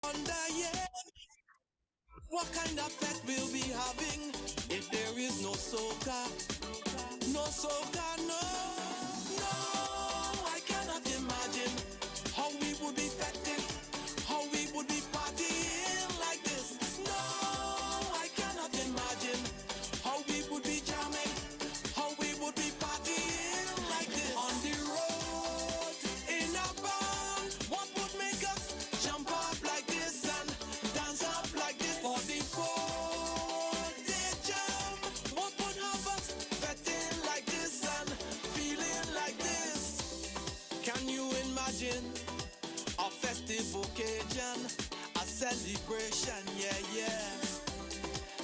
wonder, yeah, what kind of fest we'll be having if there is no soca, no soca, no, no, I cannot imagine how we would be fetting, how we would be partying like this. No, I cannot imagine how we would be jamming, how we would be partying like this. On the road, in a band, what would make us jump up like this and dance up like this? For the 4-day jam, what would have us fetting like this and feeling like this? Can you imagine a festive occasion, a celebration, yeah, yeah.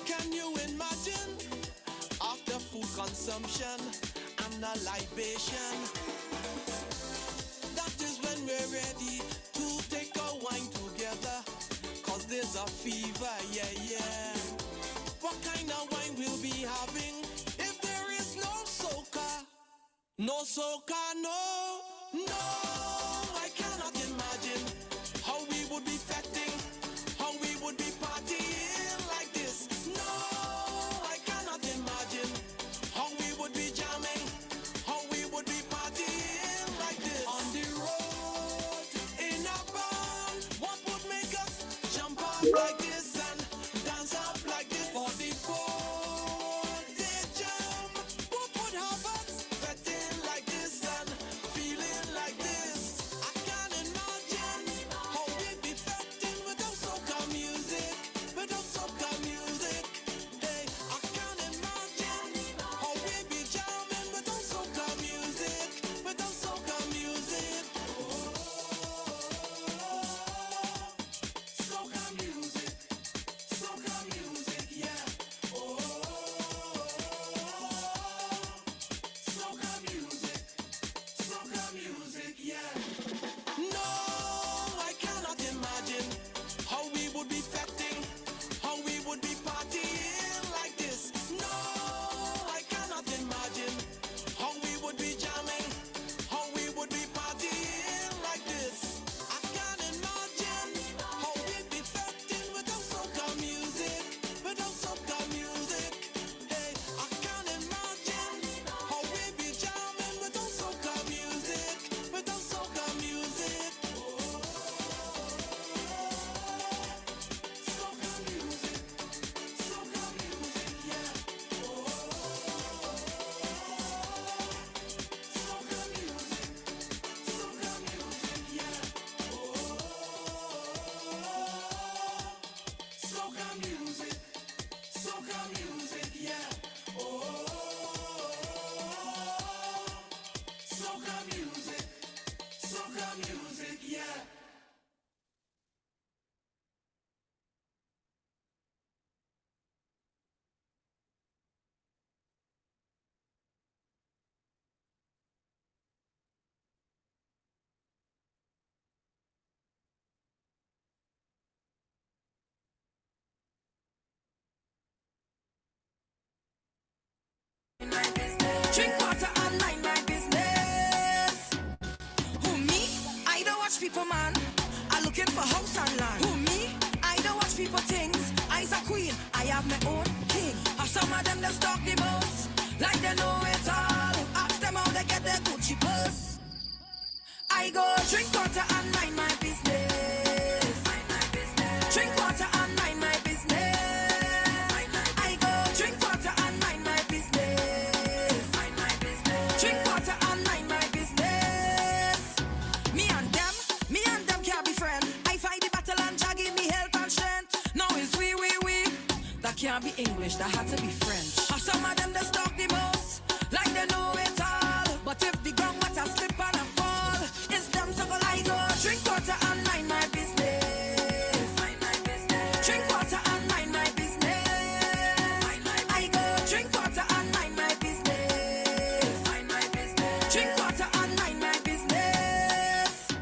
Can you imagine after food consumption and a libation? That is when we're ready to take a wine together, cause there's a fever, yeah, yeah. What kind of wine we'll be having if there is no soca? No soca, no, no, I cannot imagine how we would be fetting, how we would be partying like this. No, I cannot imagine how we would be jamming, how we would be partying like this. On the road, in a band, what would make us jump up like this and dance up like this? For the 4-day jam, what would have us fetting like this and feeling like this? I can't imagine how we'd be fetting without soca music, without soca music. Hey, I can't imagine how we'd be jamming without soca music, without soca music. Soca music, soca music, yeah. Soca music, soca music, yeah. No, I cannot imagine how we would be fetting, how we would be partying like this. No, I cannot imagine how we would be jamming, how we would be partying like this. I can't imagine how we'd be fetting without soca music, without soca music. Hey, I can't imagine how we'd be jamming without soca music, without soca music. Soca music, soca music, yeah. Soca music, soca music, yeah. Soca music, soca music, yeah. Soca music, soca music, yeah. Drink water and mind my business. Who me? I don't watch people, man. I looking for house and land. Who me? I don't watch people things. I's a queen. I have my own king. Have some of them that stalk the most, like they know it all. Ask them how they get their Gucci purse. I go drink water and mind my business. Mind my business. Drink water and mind my business. I go drink water and mind my business. Mind my business. Drink water and mind my business. Me and them can't be friends. I fight the battle and Jah give me help and strength. Now it's we. That can't be English, that had to be French. Have some of them that stalk the most, like they know it all. But if the ground water slip and I fall, it's them so go I go drink water and mind my business. Mind my business. Drink water and mind my business. I go drink water and mind my business. Mind my business. Drink water and mind my business.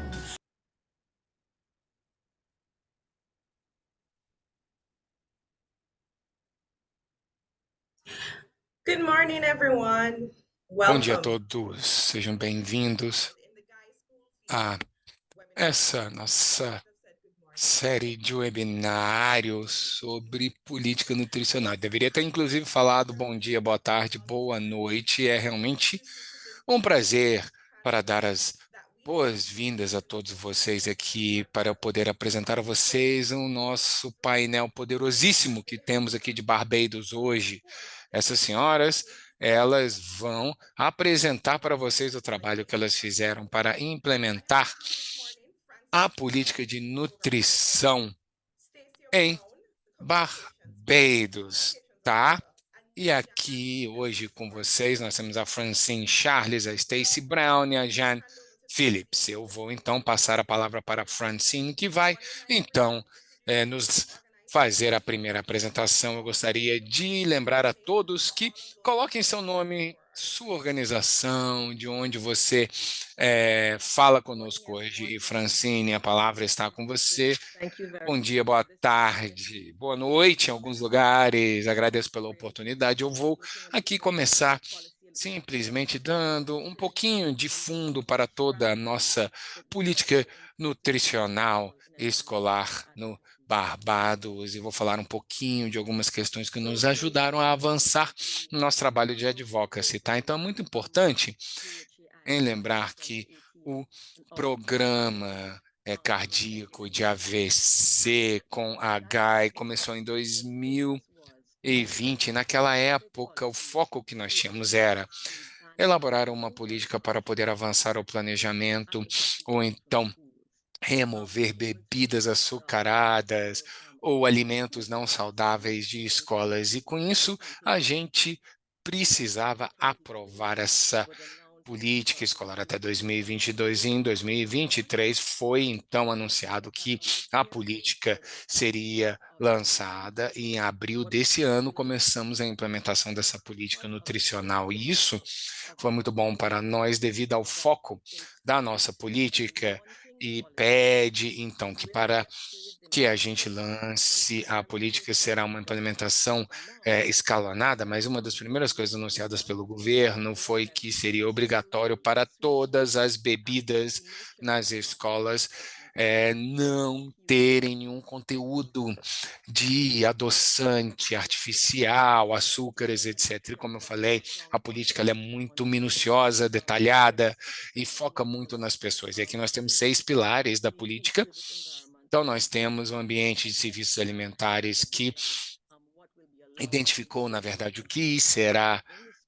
Good morning, everyone. Bom dia a Welcome. todos, sejam bem-vindos a essa nossa série de webinários sobre política nutricional. Deveria ter, inclusive, falado bom dia, boa tarde, boa noite. É realmente um prazer para dar as boas-vindas a todos vocês aqui, para eu poder apresentar a vocês o nosso painel poderosíssimo que temos aqui de Barbados hoje. Essas senhoras, elas vão apresentar para vocês o trabalho que elas fizeram para implementar a política de nutrição em Barbados, tá? E aqui hoje com vocês nós temos a Francine Charles, a Stacy Brown e a Jan Phillips. Eu vou então passar a palavra para a Francine, que vai então nos fazer a primeira apresentação. Eu gostaria de lembrar a todos que coloquem seu nome, sua organização, de onde você fala conosco hoje. E Francine, a palavra está com você. Bom dia, boa tarde, boa noite em alguns lugares. Agradeço pela oportunidade. Eu vou aqui começar simplesmente dando um pouquinho de fundo para toda a nossa política nutricional escolar no Barbados e vou falar um pouquinho de algumas questões que nos ajudaram a avançar no nosso trabalho de advocacy, tá? Então é muito importante em lembrar que o programa cardíaco de AVC com HI começou em 2020. Naquela época, o foco que nós tínhamos era elaborar uma política para poder avançar o planejamento, ou então remover bebidas açucaradas ou alimentos não saudáveis de escolas. E com isso, a gente precisava aprovar essa política escolar até 2022. E em 2023 foi então anunciado que a política seria lançada e em abril desse ano começamos a implementação dessa política nutricional. E isso foi muito bom para nós devido ao foco da nossa política e pede então que para que a gente lance a política será uma implementação escalonada, mas uma das primeiras coisas anunciadas pelo governo foi que seria obrigatório para todas as bebidas nas escolas não terem nenhum conteúdo de adoçante artificial, açúcares, etc. E como eu falei, a política ela é muito minuciosa, detalhada e foca muito nas pessoas. E aqui nós temos 6 pilares da política. Então, nós temos um ambiente de serviços alimentares que identificou, na verdade, o que será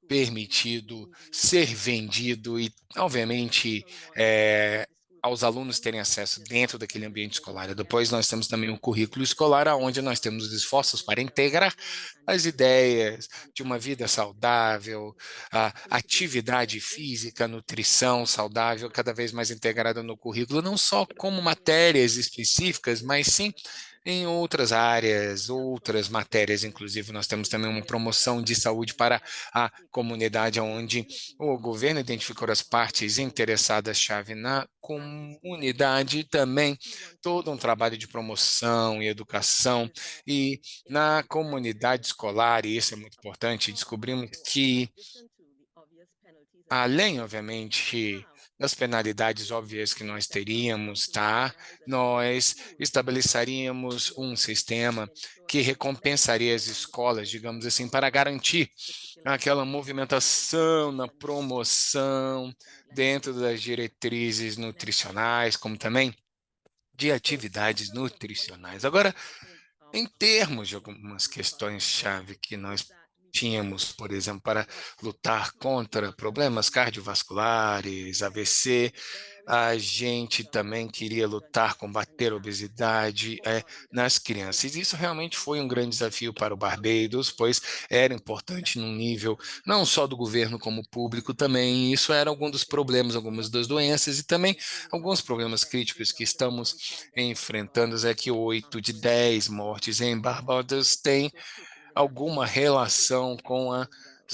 permitido ser vendido e, obviamente, aos alunos terem acesso dentro daquele ambiente escolar. E depois nós temos também um currículo escolar, onde nós temos os esforços para integrar as ideias de uma vida saudável, a atividade física, nutrição saudável, cada vez mais integrada no currículo, não só como matérias específicas, mas sim em outras áreas, outras matérias, inclusive nós temos também uma promoção de saúde para a comunidade, onde o governo identificou as partes interessadas-chave na comunidade, e também todo um trabalho de promoção e educação, e na comunidade escolar, e isso é muito importante, descobrimos que, além, obviamente, das penalidades óbvias que nós teríamos, tá? Nós estabeleceríamos um sistema que recompensaria as escolas, digamos assim, para garantir aquela movimentação na promoção dentro das diretrizes nutricionais, como também de atividades nutricionais. Agora, em termos de algumas questões-chave que nós tínhamos, por exemplo, para lutar contra problemas cardiovasculares, AVC, a gente também queria lutar, combater a obesidade nas crianças. E isso realmente foi um grande desafio para o Barbados, pois era importante num nível não só do governo como público também. Isso era algum dos problemas, algumas das doenças e também alguns problemas críticos que estamos enfrentando é que 8 de 10 mortes em Barbados têm alguma relação com as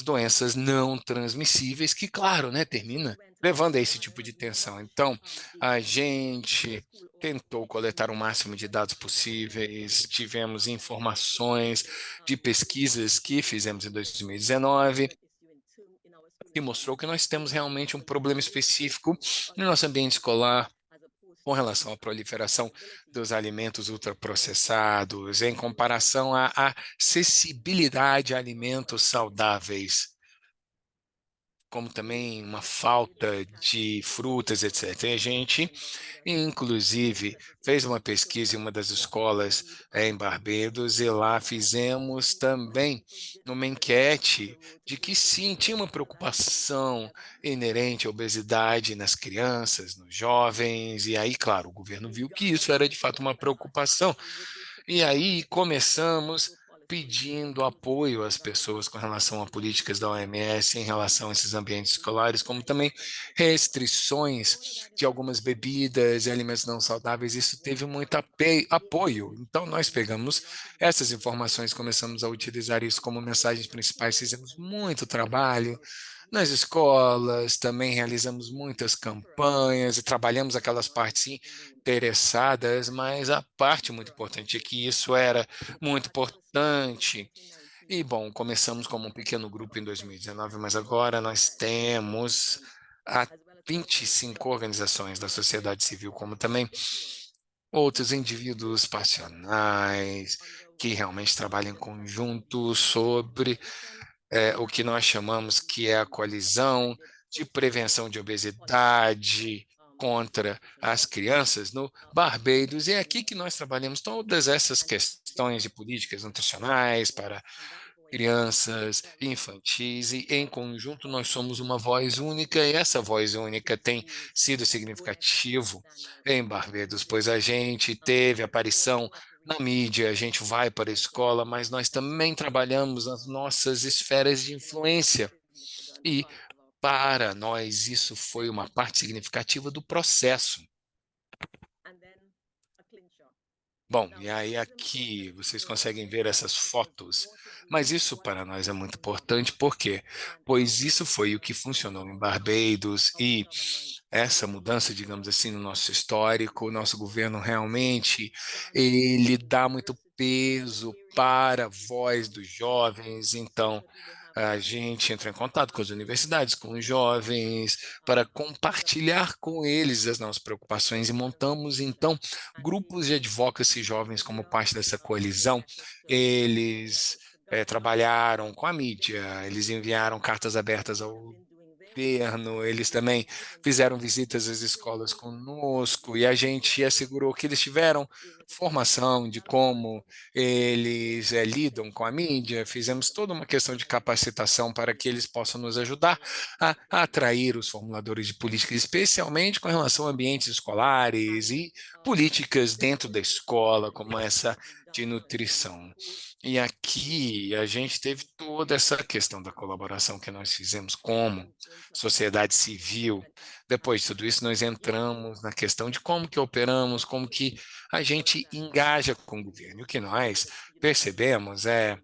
doenças não transmissíveis, que, claro, né, termina levando a esse tipo de tensão. Então, a gente tentou coletar o máximo de dados possíveis, tivemos informações de pesquisas que fizemos em 2019, que mostrou que nós temos realmente um problema específico no nosso ambiente escolar, com relação à proliferação dos alimentos ultraprocessados, em comparação à acessibilidade a alimentos saudáveis, como também uma falta de frutas, etc. E a gente, inclusive, fez uma pesquisa em uma das escolas em Barbados e lá fizemos também uma enquete de que sim, tinha uma preocupação inerente à obesidade nas crianças, nos jovens, e aí, claro, o governo viu que isso era de fato uma preocupação e aí começamos pedindo apoio às pessoas com relação a políticas da OMS em relação a esses ambientes escolares, como também restrições de algumas bebidas e alimentos não saudáveis. Isso teve muito apoio. Então, nós pegamos essas informações, começamos a utilizar isso como mensagens principais, fizemos muito trabalho nas escolas, também realizamos muitas campanhas e trabalhamos aquelas partes interessadas, mas a parte muito importante é que isso era muito importante. E, bom, começamos como um pequeno grupo em 2019, mas agora nós temos a 25 organizações da sociedade civil, como também outros indivíduos passionais, que realmente trabalham em conjunto sobre o que nós chamamos que é a coalizão de prevenção de obesidade contra as crianças no Barbados. E é aqui que nós trabalhamos todas essas questões de políticas nutricionais para crianças infantis, e em conjunto nós somos uma voz única, e essa voz única tem sido significativo em Barbados, pois a gente teve aparição na mídia, a gente vai para a escola, mas nós também trabalhamos nas nossas esferas de influência. E para nós isso foi uma parte significativa do processo. Bom, e aí aqui vocês conseguem ver essas fotos, mas isso para nós é muito importante, por quê? Pois isso foi o que funcionou em Barbados e essa mudança, digamos assim, no nosso histórico, o nosso governo realmente, ele dá muito peso para a voz dos jovens, então a gente entra em contato com as universidades, com os jovens, para compartilhar com eles as nossas preocupações e montamos, então, grupos de advocacy jovens como parte dessa coalizão. Eles trabalharam com a mídia, eles enviaram cartas abertas ao governo, eles também fizeram visitas às escolas conosco e a gente assegurou que eles tiveram formação de como eles lidam com a mídia, fizemos toda uma questão de capacitação para que eles possam nos ajudar a atrair os formuladores de políticas, especialmente com relação a ambientes escolares e políticas dentro da escola, como essa de nutrição. E aqui a gente teve toda essa questão da colaboração que nós fizemos como sociedade civil. Depois de tudo isso, nós entramos na questão de como que operamos, como que a gente engaja com o governo. O que nós percebemos é,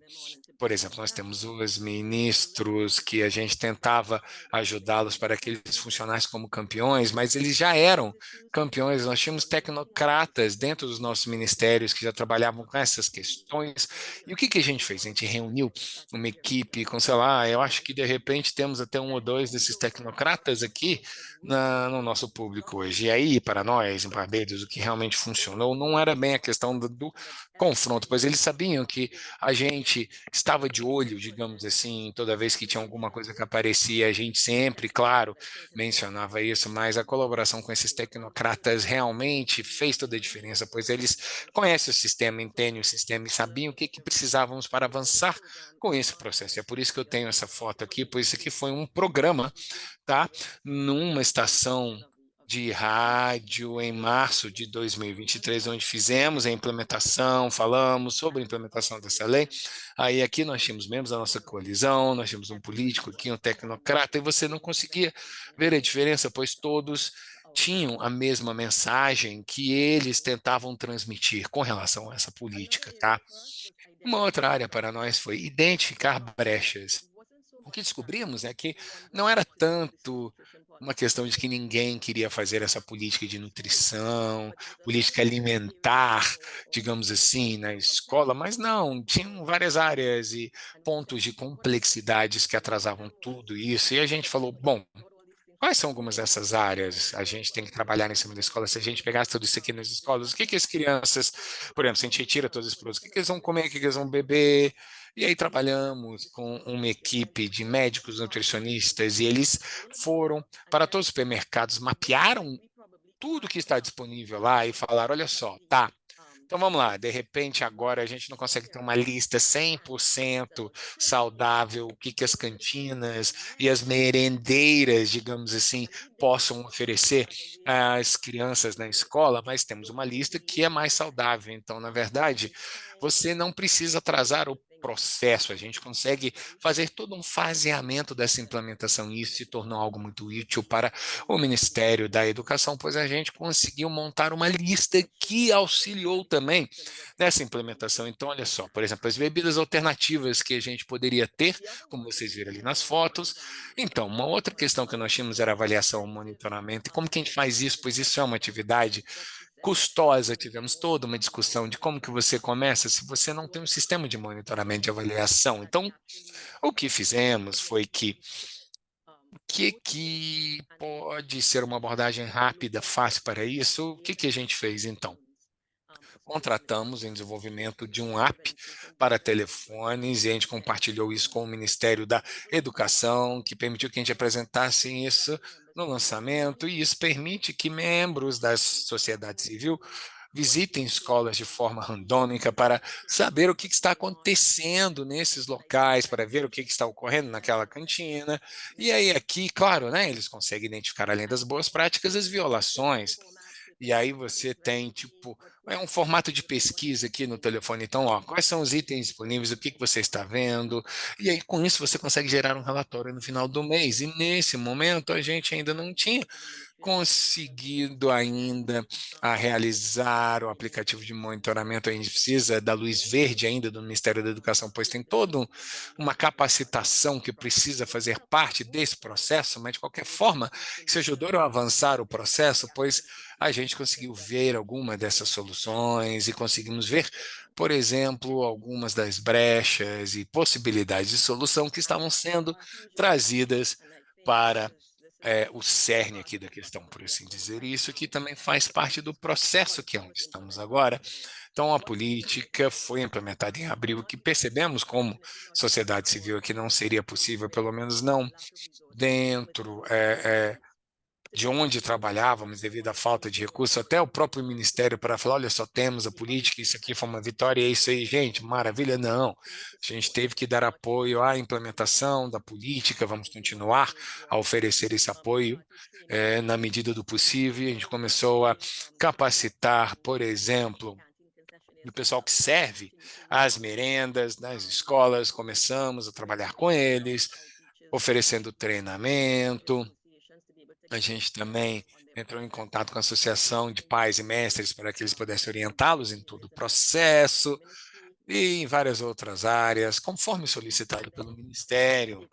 por exemplo, nós temos os ministros que a gente tentava ajudá-los para que eles funcionassem como campeões, mas eles já eram campeões. Nós tínhamos tecnocratas dentro dos nossos ministérios que já trabalhavam com essas questões. E o que que a gente fez? A gente reuniu uma equipe com, sei lá, eu acho que de repente temos até um ou dois desses tecnocratas aqui no nosso público hoje. E aí, para nós, em Barbados, o que realmente funcionou não era bem a questão do confronto, pois eles sabiam que a gente estava de olho, digamos assim, toda vez que tinha alguma coisa que aparecia, a gente sempre, claro, mencionava isso, mas a colaboração com esses tecnocratas realmente fez toda a diferença, pois eles conhecem o sistema, entendem o sistema e sabiam o que, que precisávamos para avançar com esse processo. E é por isso que eu tenho essa foto aqui, pois isso aqui foi um programa, tá? Numa estação de rádio em março de 2023, onde fizemos a implementação, falamos sobre a implementação dessa lei. Aí aqui nós tínhamos membros da nossa coalizão, nós tínhamos um político aqui, um tecnocrata, e você não conseguia ver a diferença, pois todos tinham a mesma mensagem que eles tentavam transmitir com relação a essa política, tá? Uma outra área para nós foi identificar brechas. O que descobrimos é que não era tanto uma questão de que ninguém queria fazer essa política de nutrição, política alimentar, digamos assim, na escola, mas não, tinham várias áreas e pontos de complexidades que atrasavam tudo isso. E a gente falou, bom, Quais são algumas dessas áreas? A gente tem que trabalhar em cima da escola. Se a gente pegasse tudo isso aqui nas escolas, o que que as crianças, por exemplo, se a gente retira todos os produtos, o que que eles vão comer, o que que eles vão beber? E aí trabalhamos com uma equipe de médicos nutricionistas e eles foram para todos os supermercados, mapearam tudo que está disponível lá e falaram, olha só, tá, então vamos lá, de repente agora a gente não consegue ter uma lista 100% saudável, o que que as cantinas e as merendeiras, digamos assim, possam oferecer às crianças na escola, mas temos uma lista que é mais saudável. Então, na verdade, você não precisa atrasar o processo, a gente consegue fazer todo um faseamento dessa implementação e isso se tornou algo muito útil para o Ministério da Educação, pois a gente conseguiu montar uma lista que auxiliou também nessa implementação. Então, olha só, por exemplo, as bebidas alternativas que a gente poderia ter, como vocês viram ali nas fotos. Então, uma outra questão que nós tínhamos era avaliação e monitoramento. E como que a gente faz isso? Pois isso é uma atividade custosa, tivemos toda uma discussão de como que você começa se você não tem um sistema de monitoramento de avaliação. Então, o que fizemos foi que pode ser uma abordagem rápida, fácil para isso? O que que a gente fez então? Contratamos em desenvolvimento de um app para telefones e a gente compartilhou isso com o Ministério da Educação, que permitiu que a gente apresentasse isso no lançamento, e isso permite que membros da sociedade civil visitem escolas de forma randômica para saber o que está acontecendo nesses locais, para ver o que está ocorrendo naquela cantina. E aí aqui, claro, né, eles conseguem identificar, além das boas práticas, as violações. E aí você tem, tipo, é um formato de pesquisa aqui no telefone. Então, ó, quais são os itens disponíveis, o que que você está vendo? E aí, com isso, você consegue gerar um relatório no final do mês. E nesse momento, a gente ainda não tinha conseguido ainda realizar o aplicativo de monitoramento. A gente precisa da luz verde ainda do Ministério da Educação, pois tem toda uma capacitação que precisa fazer parte desse processo, mas de qualquer forma, isso ajudou a avançar o processo, pois a gente conseguiu ver alguma dessas soluções e conseguimos ver, por exemplo, algumas das brechas e possibilidades de solução que estavam sendo trazidas para o cerne aqui da questão, por assim dizer. E isso aqui também faz parte do processo que é onde estamos agora. Então, a política foi implementada em abril, que percebemos como sociedade civil que não seria possível, pelo menos não dentro de onde trabalhávamos devido à falta de recursos, até o próprio ministério para falar, olha, só temos a política, isso aqui foi uma vitória, é isso aí, gente, maravilha, não. A gente teve que dar apoio à implementação da política, vamos continuar a oferecer esse apoio na medida do possível. A gente começou a capacitar, por exemplo, o pessoal que serve as merendas nas escolas, começamos a trabalhar com eles, oferecendo treinamento. A gente também entrou em contato com a Associação de Pais e Mestres para que eles pudessem orientá-los em todo o processo e em várias outras áreas, conforme solicitado pelo Ministério.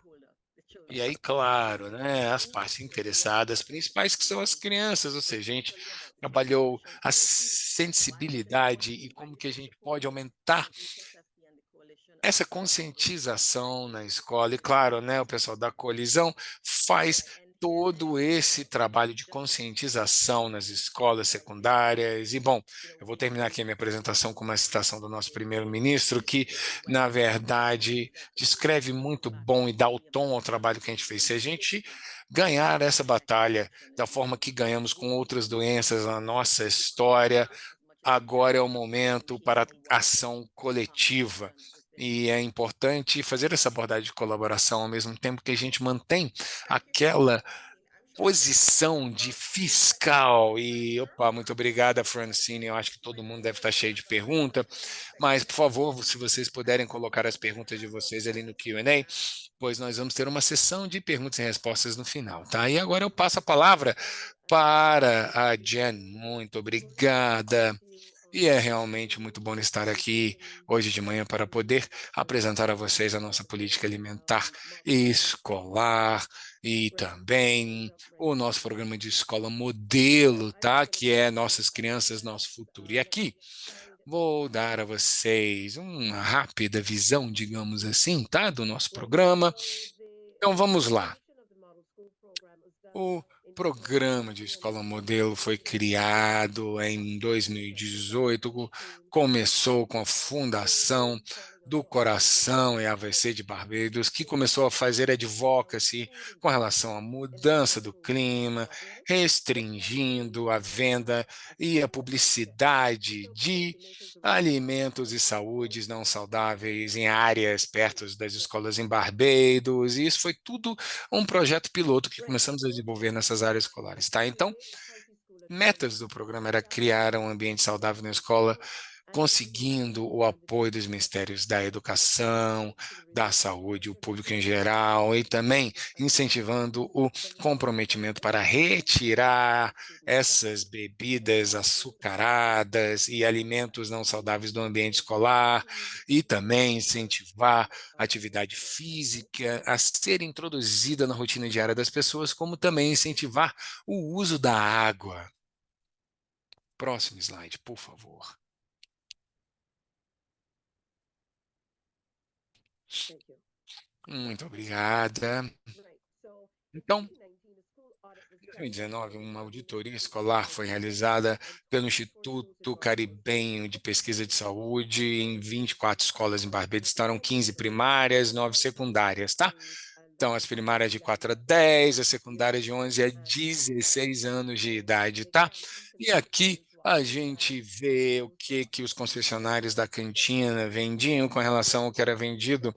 E aí, claro, né, as partes interessadas, principais que são as crianças, ou seja, a gente trabalhou a sensibilidade e como que a gente pode aumentar essa conscientização na escola. E claro, né, o pessoal da colisão faz todo esse trabalho de conscientização nas escolas secundárias. E, bom, eu vou terminar aqui a minha apresentação com uma citação do nosso primeiro-ministro, que, na verdade, descreve muito bom e dá o tom ao trabalho que a gente fez. Se a gente ganhar essa batalha da forma que ganhamos com outras doenças na nossa história, agora é o momento para ação coletiva. E é importante fazer essa abordagem de colaboração ao mesmo tempo que a gente mantém aquela posição de fiscal. E, opa, muito obrigada, Francine. Eu acho que todo mundo deve estar cheio de pergunta, mas, por favor, se vocês puderem colocar as perguntas de vocês ali no Q&A, pois nós vamos ter uma sessão de perguntas e respostas no final, tá? E agora eu passo a palavra para a Jen. Muito obrigada. E é realmente muito bom estar aqui hoje de manhã para poder apresentar a vocês a nossa política alimentar escolar e também o nosso programa de escola modelo, tá? Que é Nossas Crianças, Nosso Futuro. E aqui vou dar a vocês uma rápida visão, digamos assim, tá? Do nosso programa. Então vamos lá. O programa de escola modelo foi criado em 2018, começou com a fundação do Coração e AVC de Barbados, que começou a fazer advocacy com relação à mudança do clima, restringindo a venda e a publicidade de alimentos e saúdes não saudáveis em áreas perto das escolas em Barbados. E isso foi tudo um projeto piloto que começamos a desenvolver nessas áreas escolares, tá? Então, metas do programa era criar um ambiente saudável na escola, conseguindo o apoio dos ministérios da educação, da saúde, o público em geral, e também incentivando o comprometimento para retirar essas bebidas açucaradas e alimentos não saudáveis do ambiente escolar, e também incentivar a atividade física a ser introduzida na rotina diária das pessoas, como também incentivar o uso da água. Próximo slide, por favor. Muito obrigada. Então, em 2019, uma auditoria escolar foi realizada pelo Instituto Caribenho de Pesquisa de Saúde em 24 escolas em Barbados. Estavam 15 primárias, 9 secundárias, tá? Então, as primárias de 4 a 10, as secundárias de 11 a 16 anos de idade, tá? E aqui a gente vê o que os concessionários da cantina vendiam com relação ao que era vendido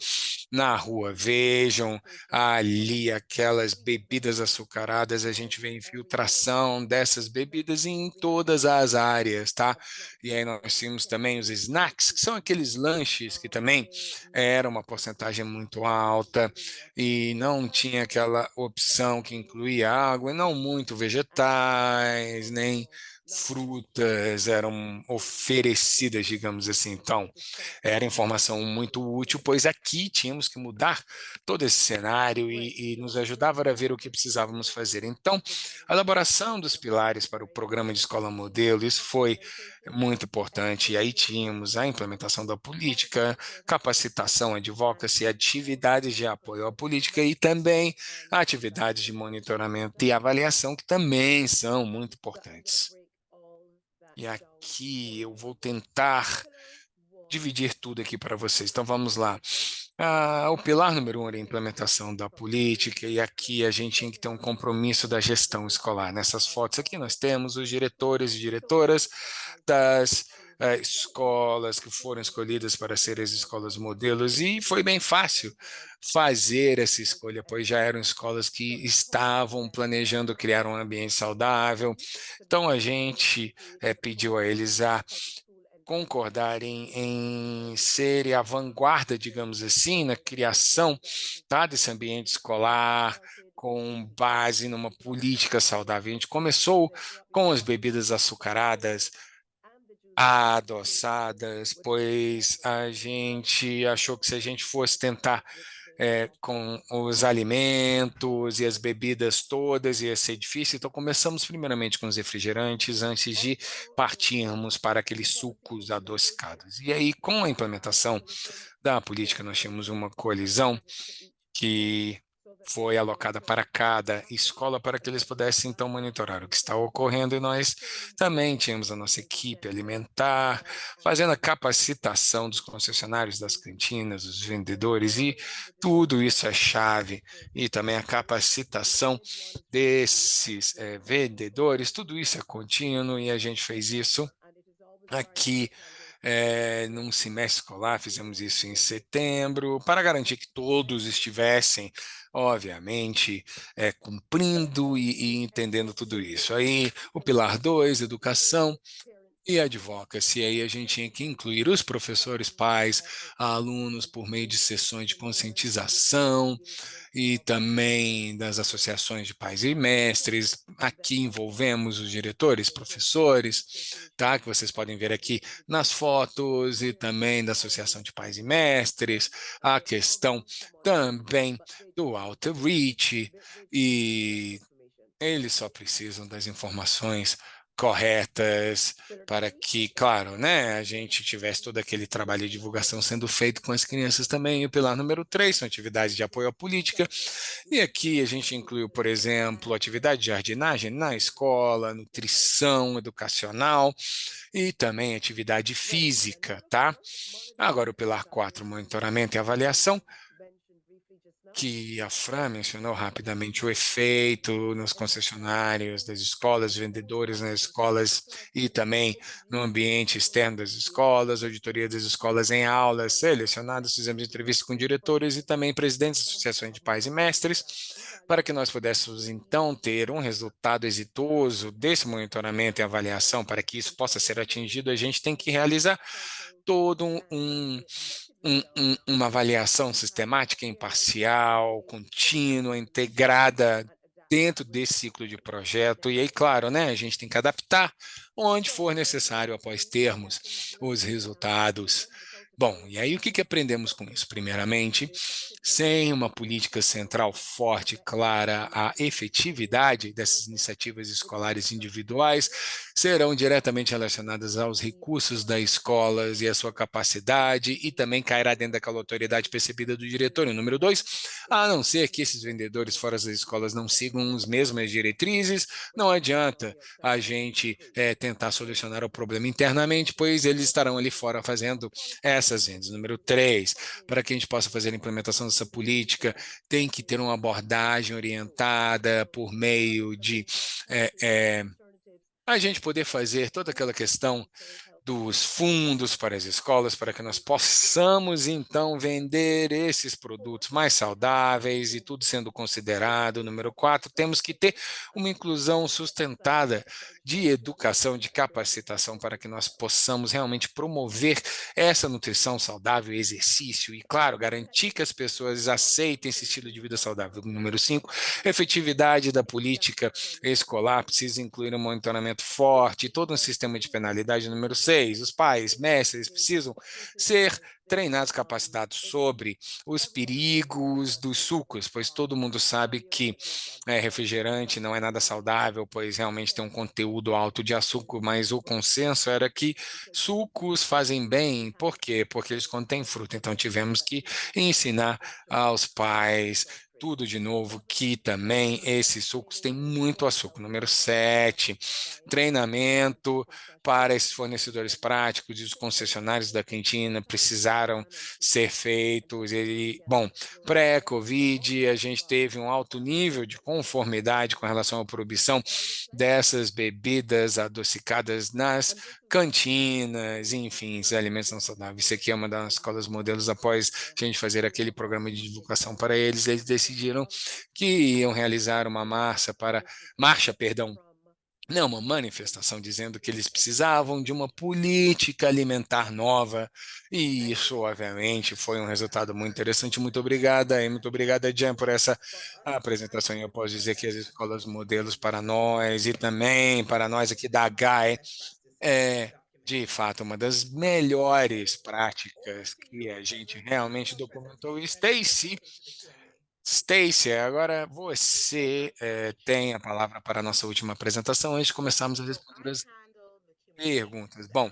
na rua. Vejam ali aquelas bebidas açucaradas, a gente vê infiltração dessas bebidas em todas as áreas, tá? E aí nós temos também os snacks, que são aqueles lanches que também era uma porcentagem muito alta e não tinha aquela opção que incluía água, e não muito vegetais, nem frutas eram oferecidas, digamos assim. Então, era informação muito útil, pois aqui tínhamos que mudar todo esse cenário e nos ajudava a ver o que precisávamos fazer. Então, a elaboração dos pilares para o programa de escola modelo, isso foi muito importante. E aí tínhamos a implementação da política, capacitação, advocacy, atividades de apoio à política e também atividades de monitoramento e avaliação, que também são muito importantes. E aqui eu vou tentar dividir tudo aqui para vocês. Então vamos lá. O pilar número 1 era a implementação da política, e aqui a gente tinha que ter um compromisso da gestão escolar. Nessas fotos aqui nós temos os diretores e diretoras das escolas que foram escolhidas para serem as escolas modelos, e foi bem fácil fazer essa escolha, pois já eram escolas que estavam planejando criar um ambiente saudável. Então a gente pediu a eles a concordarem em serem a vanguarda, digamos assim, na criação, tá, desse ambiente escolar com base numa política saudável. A gente começou com as bebidas açucaradas, adoçadas, pois a gente achou que se a gente fosse tentar com os alimentos e as bebidas todas, ia ser difícil. Então, começamos primeiramente com os refrigerantes antes de partirmos para aqueles sucos adocicados. E aí, com a implementação da política, nós tínhamos uma coalizão que foi alocada para cada escola para que eles pudessem então monitorar o que está ocorrendo, e nós também tínhamos a nossa equipe alimentar, fazendo a capacitação dos concessionários das cantinas, dos vendedores, e tudo isso é chave, e também a capacitação desses vendedores, tudo isso é contínuo, e a gente fez isso aqui num semestre escolar, fizemos isso em setembro, para garantir que todos estivessem, obviamente, cumprindo e entendendo tudo isso. Aí, o pilar 2, educação e advocacy. Aí a gente tinha que incluir os professores, pais, alunos, por meio de sessões de conscientização, e também das associações de pais e mestres. Aqui envolvemos os diretores, professores, tá? Que vocês podem ver aqui nas fotos, e também da Associação de Pais e Mestres, a questão também do outreach, e eles só precisam das informações corretas, para que, claro, né, a gente tivesse todo aquele trabalho de divulgação sendo feito com as crianças também. E o pilar número 3 são atividades de apoio à política. E aqui a gente incluiu, por exemplo, atividade de jardinagem na escola, nutrição educacional e também atividade física, tá? Agora, o pilar 4, monitoramento e avaliação, que a Fran mencionou rapidamente o efeito nos concessionários das escolas, vendedores nas escolas e também no ambiente externo das escolas, auditoria das escolas em aulas selecionadas, fizemos entrevistas com diretores e também presidentes de associações de pais e mestres, para que nós pudéssemos então ter um resultado exitoso desse monitoramento e avaliação. Para que isso possa ser atingido, a gente tem que realizar todo uma avaliação sistemática, imparcial, contínua, integrada dentro desse ciclo de projeto. E aí, claro, né, a gente tem que adaptar onde for necessário após termos os resultados. Bom, e aí o que aprendemos com isso? Primeiramente, sem uma política central forte, clara, a efetividade dessas iniciativas escolares individuais serão diretamente relacionadas aos recursos das escolas e a sua capacidade, e também cairá dentro daquela autoridade percebida do diretor. E número 2, a não ser que esses vendedores fora das escolas não sigam as mesmas diretrizes, não adianta a gente tentar solucionar o problema internamente, pois eles estarão ali fora fazendo essas vendas. Número 3, para que a gente possa fazer a implementação dessa política, tem que ter uma abordagem orientada por meio de a gente poder fazer toda aquela questão dos fundos para as escolas, para que nós possamos então vender esses produtos mais saudáveis e tudo sendo considerado. Número 4, temos que ter uma inclusão sustentada de educação, de capacitação, para que nós possamos realmente promover essa nutrição saudável, exercício e, claro, garantir que as pessoas aceitem esse estilo de vida saudável. Número 5, efetividade da política escolar precisa incluir um monitoramento forte e todo um sistema de penalidade. Número 6, os pais, mestres precisam ser treinados, capacitados sobre os perigos dos sucos, pois todo mundo sabe que refrigerante não é nada saudável, pois realmente tem um conteúdo alto de açúcar, mas o consenso era que sucos fazem bem. Por quê? Porque eles contêm fruta. Então tivemos que ensinar aos pais tudo de novo, que também esses sucos têm muito açúcar. Número 7, treinamento para esses fornecedores práticos e os concessionários da cantina precisaram ser feitos. E, bom, pré-Covid, a gente teve um alto nível de conformidade com relação à proibição dessas bebidas adocicadas nas cantinas, enfim, esses alimentos não saudáveis. Isso aqui é uma das escolas modelos. Após a gente fazer aquele programa de divulgação para eles decidiram que iam realizar uma marcha, perdão, não, uma manifestação dizendo que eles precisavam de uma política alimentar nova, e isso, obviamente, foi um resultado muito interessante. Muito obrigada, e muito obrigada, Jan, por essa apresentação. E eu posso dizer que as escolas modelos para nós e também para nós aqui da GAE é, de fato, uma das melhores práticas que a gente realmente documentou. Stacy, agora você tem a palavra para a nossa última apresentação antes de começarmos a responder as perguntas. Bom,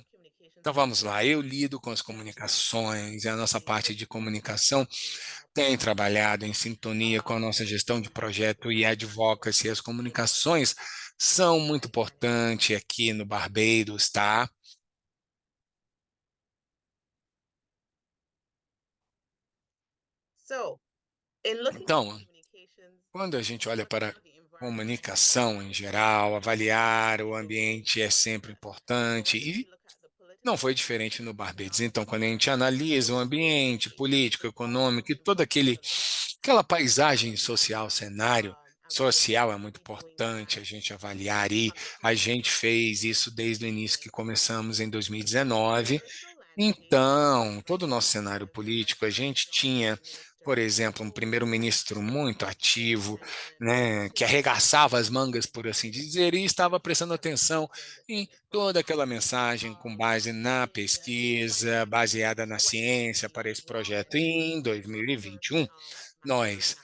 então vamos lá. Eu lido com as comunicações e a nossa parte de comunicação tem trabalhado em sintonia com a nossa gestão de projeto e advocacy. As comunicações são muito importantes aqui no Barbeiros, tá? Então, quando a gente olha para comunicação em geral, avaliar o ambiente é sempre importante e não foi diferente no Barbados. Então, quando a gente analisa o ambiente político, econômico e toda aquela paisagem social, cenário social é muito importante a gente avaliar, e a gente fez isso desde o início que começamos em 2019. Então, todo o nosso cenário político, a gente tinha, por exemplo, um primeiro-ministro muito ativo, né, que arregaçava as mangas, por assim dizer, e estava prestando atenção em toda aquela mensagem com base na pesquisa, baseada na ciência para esse projeto. E em 2021, nós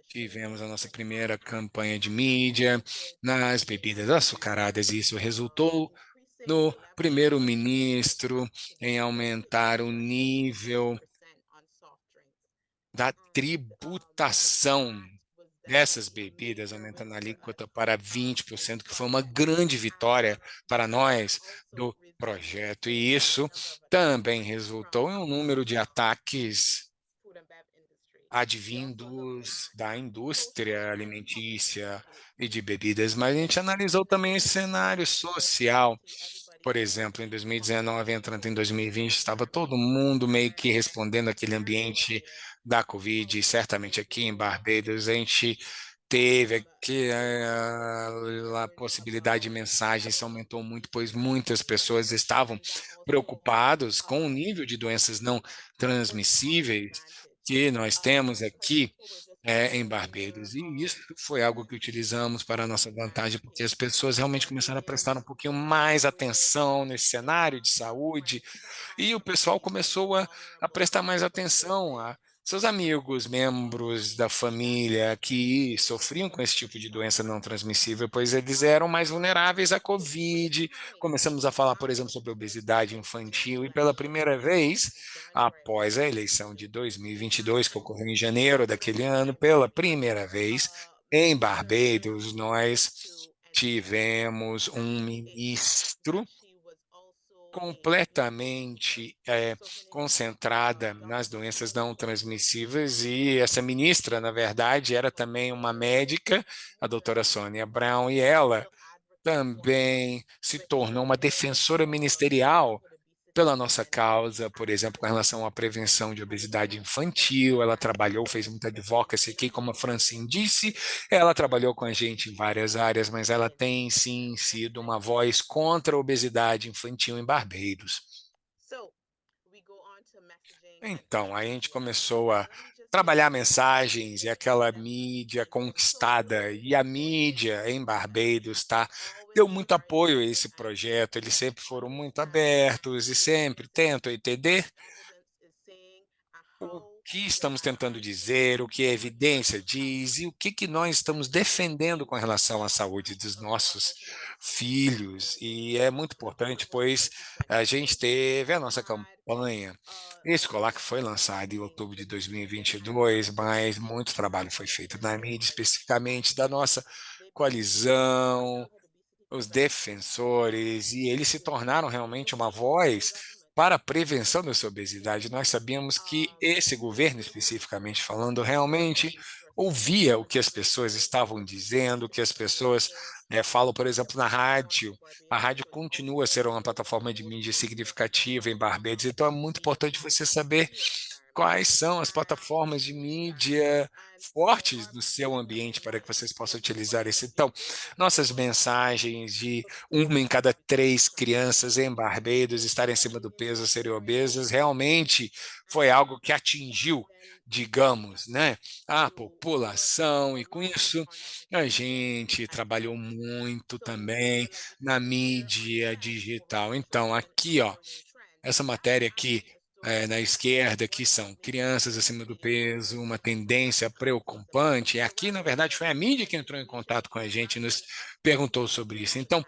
tivemos a nossa primeira campanha de mídia nas bebidas açucaradas, e isso resultou no primeiro-ministro em aumentar o nível da tributação dessas bebidas, aumentando a alíquota para 20%, que foi uma grande vitória para nós do projeto. E isso também resultou em um número de ataques advindos da indústria alimentícia e de bebidas, mas a gente analisou também esse cenário social. Por exemplo, em 2019, entrando em 2020, estava todo mundo meio que respondendo aquele ambiente da Covid, e certamente aqui em Barbados a gente teve aqui a possibilidade de mensagens aumentou muito, pois muitas pessoas estavam preocupadas com o nível de doenças não transmissíveis que nós temos aqui em Barbados. E isso foi algo que utilizamos para a nossa vantagem, porque as pessoas realmente começaram a prestar um pouquinho mais atenção nesse cenário de saúde, e o pessoal começou a prestar mais atenção a seus amigos, membros da família que sofriam com esse tipo de doença não transmissível, pois eles eram mais vulneráveis à Covid. Começamos a falar, por exemplo, sobre obesidade infantil, e pela primeira vez, após a eleição de 2022, que ocorreu em janeiro daquele ano, pela primeira vez, em Barbados, nós tivemos um ministro completamente concentrada nas doenças não transmissíveis, e essa ministra, na verdade, era também uma médica, a doutora Sônia Brown, e ela também se tornou uma defensora ministerial pela nossa causa, por exemplo, com relação à prevenção de obesidade infantil. Ela trabalhou, fez muita advocacy aqui, como a Francine disse, ela trabalhou com a gente em várias áreas, mas ela tem sim sido uma voz contra a obesidade infantil em Barbados. Então, aí a gente começou a trabalhar mensagens e aquela mídia conquistada, e a mídia em Barbados, tá? Deu muito apoio a esse projeto, eles sempre foram muito abertos e sempre tentam entender o que estamos tentando dizer, o que a evidência diz e o que que nós estamos defendendo com relação à saúde dos nossos filhos. E é muito importante, pois a gente teve a nossa campanha escolar que foi lançada em outubro de 2022, mas muito trabalho foi feito na mídia, especificamente da nossa coalizão, os defensores, e eles se tornaram realmente uma voz para a prevenção dessa obesidade. Nós sabíamos que esse governo, especificamente falando, realmente ouvia o que as pessoas estavam dizendo, o que as pessoas falam, por exemplo, na rádio. A rádio continua a ser uma plataforma de mídia significativa em Barbados, então é muito importante você saber quais são as plataformas de mídia fortes do seu ambiente para que vocês possam utilizar esse. Então, nossas mensagens de uma em cada três crianças em Barbados estarem acima do peso, serem obesas, realmente foi algo que atingiu, digamos, né, a população, e com isso a gente trabalhou muito também na mídia digital. Então, aqui, ó, essa matéria aqui na esquerda, que são crianças acima do peso, uma tendência preocupante. E aqui, na verdade, foi a mídia que entrou em contato com a gente e nos perguntou sobre isso. Então,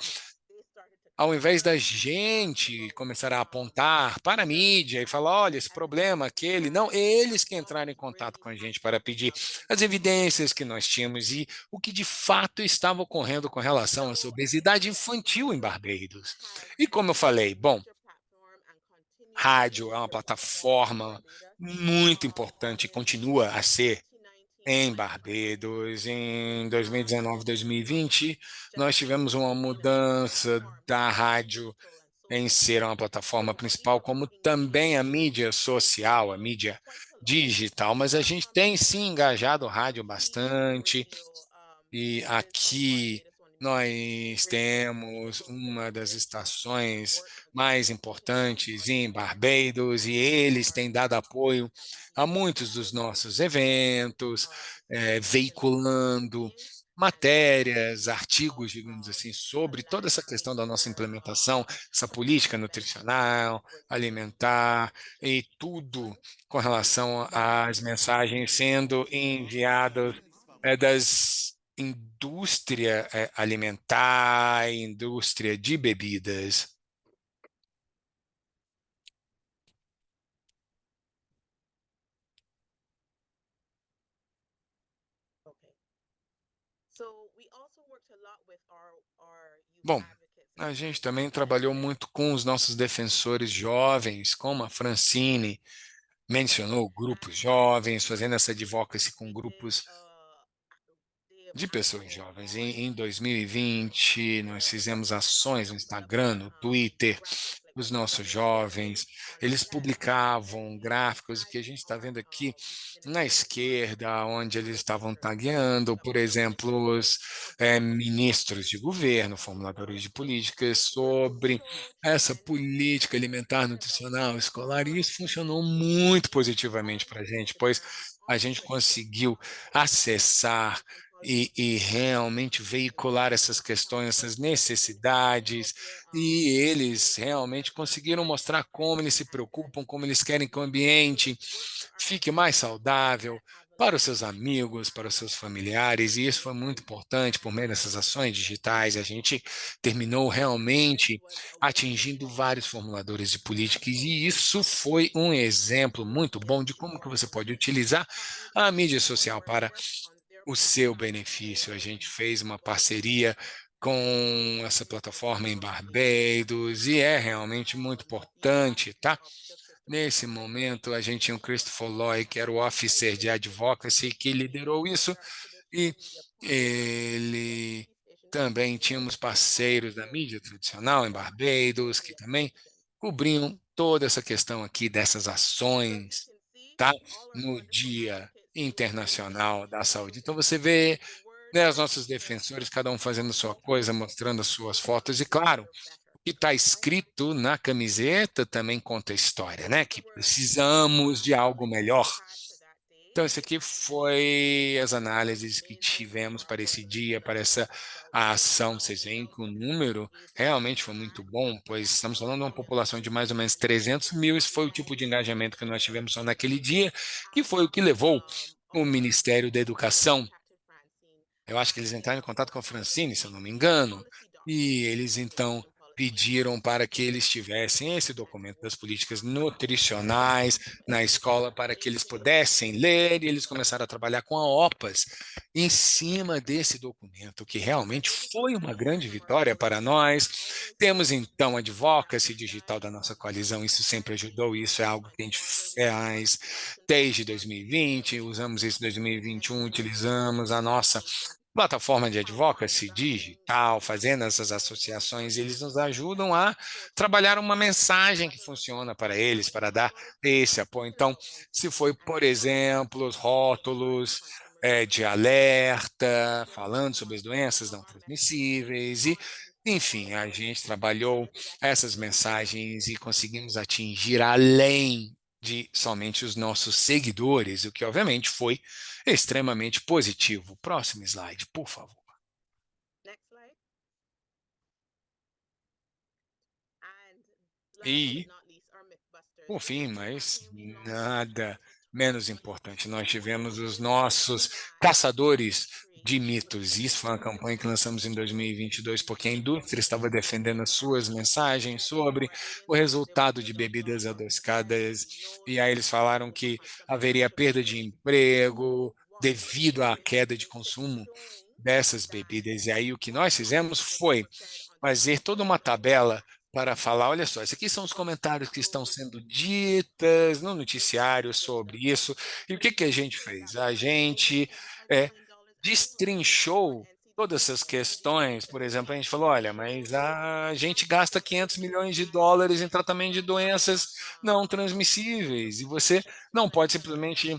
ao invés da gente começar a apontar para a mídia e falar, olha, esse problema, aquele, não, eles que entraram em contato com a gente para pedir as evidências que nós tínhamos e o que de fato estava ocorrendo com relação à essa obesidade infantil em Barbados. E como eu falei, bom, rádio é uma plataforma muito importante e continua a ser em Barbados. Em 2019, 2020, nós tivemos uma mudança da rádio em ser uma plataforma principal, como também a mídia social, a mídia digital, mas a gente tem sim engajado o rádio bastante, e aqui nós temos uma das estações mais importantes em Barbados, e eles têm dado apoio a muitos dos nossos eventos, veiculando matérias, artigos, digamos assim, sobre toda essa questão da nossa implementação, essa política nutricional, alimentar e tudo com relação às mensagens sendo enviadas das indústria alimentar, indústria de bebidas. Okay. So we also worked a lot with our youth Bom, advocates a as gente well. também trabalhou muito com os nossos defensores jovens, como a Francine mencionou, grupos And jovens, fazendo essa advocacy com we did grupos a day of de pessoas action jovens. on Em social 2020, nós media fizemos and ações no also put up Instagram, no Twitter. graphics like Os what you nossos see here jovens, on the eles left. And publicavam we gráficos, o que a tagged gente está our vendo aqui na ministers on esquerda, onde eles estavam Instagram tagueando, put up por posts exemplo, os about ministros de governo, formuladores de políticas, to sobre show essa children política alimentar, learn about nutricional, escolar, e how isso to funcionou muito eat positivamente on para a gente, pois Instagram, a on gente Twitter, conseguiu on Facebook, acessar because e realmente veicular essas questões, essas necessidades, e eles realmente conseguiram mostrar como eles se preocupam, como eles querem que o ambiente fique mais saudável para os seus amigos, para os seus familiares, e isso foi muito importante por meio dessas ações digitais. A gente terminou realmente atingindo vários formuladores de políticas, e isso foi um exemplo muito bom de como que você pode utilizar a mídia social para o seu benefício. A gente fez uma parceria com essa plataforma em Barbados e é realmente muito importante, tá? Nesse momento, a gente tinha o Christopher Lloyd, que era o officer de advocacy, que liderou isso, e ele também tínhamos parceiros da mídia tradicional em Barbados, que também cobriam toda essa questão aqui dessas ações, tá? No Dia Internacional da Saúde. Então, você vê, né, os nossos defensores, cada um fazendo sua coisa, mostrando as suas fotos, e claro, o que está escrito na camiseta também conta a história, né? Que precisamos de algo melhor. Então, esse aqui foi as análises que tivemos para esse dia, para essa ação. Vocês veem que o número realmente foi muito bom, pois estamos falando de uma população de mais ou menos 300 mil. Esse foi o tipo de engajamento que nós tivemos só naquele dia, que foi o que levou o Ministério da Educação. Eu acho que eles entraram em contato com a Francine, se eu não me engano, e eles então pediram para que eles tivessem esse documento das políticas nutricionais na escola para que eles pudessem ler, e eles começaram a trabalhar com a OPAS em cima desse documento, que realmente foi uma grande vitória para nós. Temos então a advocacy digital da nossa coalizão, isso sempre ajudou, isso é algo que a gente faz desde 2020, usamos isso em 2021, utilizamos a nossa plataforma de advocacy digital, fazendo essas associações, eles nos ajudam a trabalhar uma mensagem que funciona para eles, para dar esse apoio. Então, se foi, por exemplo, os rótulos de alerta, falando sobre as doenças não transmissíveis, e, enfim, a gente trabalhou essas mensagens e conseguimos atingir além de somente os nossos seguidores, o que obviamente foi extremamente positivo. Próximo slide, por favor. Next slide. And last but E, not least, our Mythbusters. por fim, We have mas been relaunching nada menos importante, nós Mythbusters tivemos os campaign nossos and caçadores de mitos. creating Isso foi uma campanha que lançamos em 2022, porque a indústria estava information defendendo as suas mensagens educating sobre our audience o that there would resultado be de a lot bebidas of adocicadas, e aí eles unknowns falaram when it que comes to haveria harmful perda de behaviors. emprego What we devido à did queda de is consumo showing dessas that bebidas. E aí o que nós fizemos what was foi said on fazer social toda uma media tabela para falar, olha só, esses aqui são os comentários que estão goes sendo ditas no with noticiário wisdom. sobre isso. E o que que a We gente say that fez? we A have over gente é, $25 on destrinchou todas essas ncws.gov questões. Por exemplo, a gente falou, olha, mas showing a gente how gasta 500 milhões de dólares em tratamento de doenças não transmissíveis, e você não pode simplesmente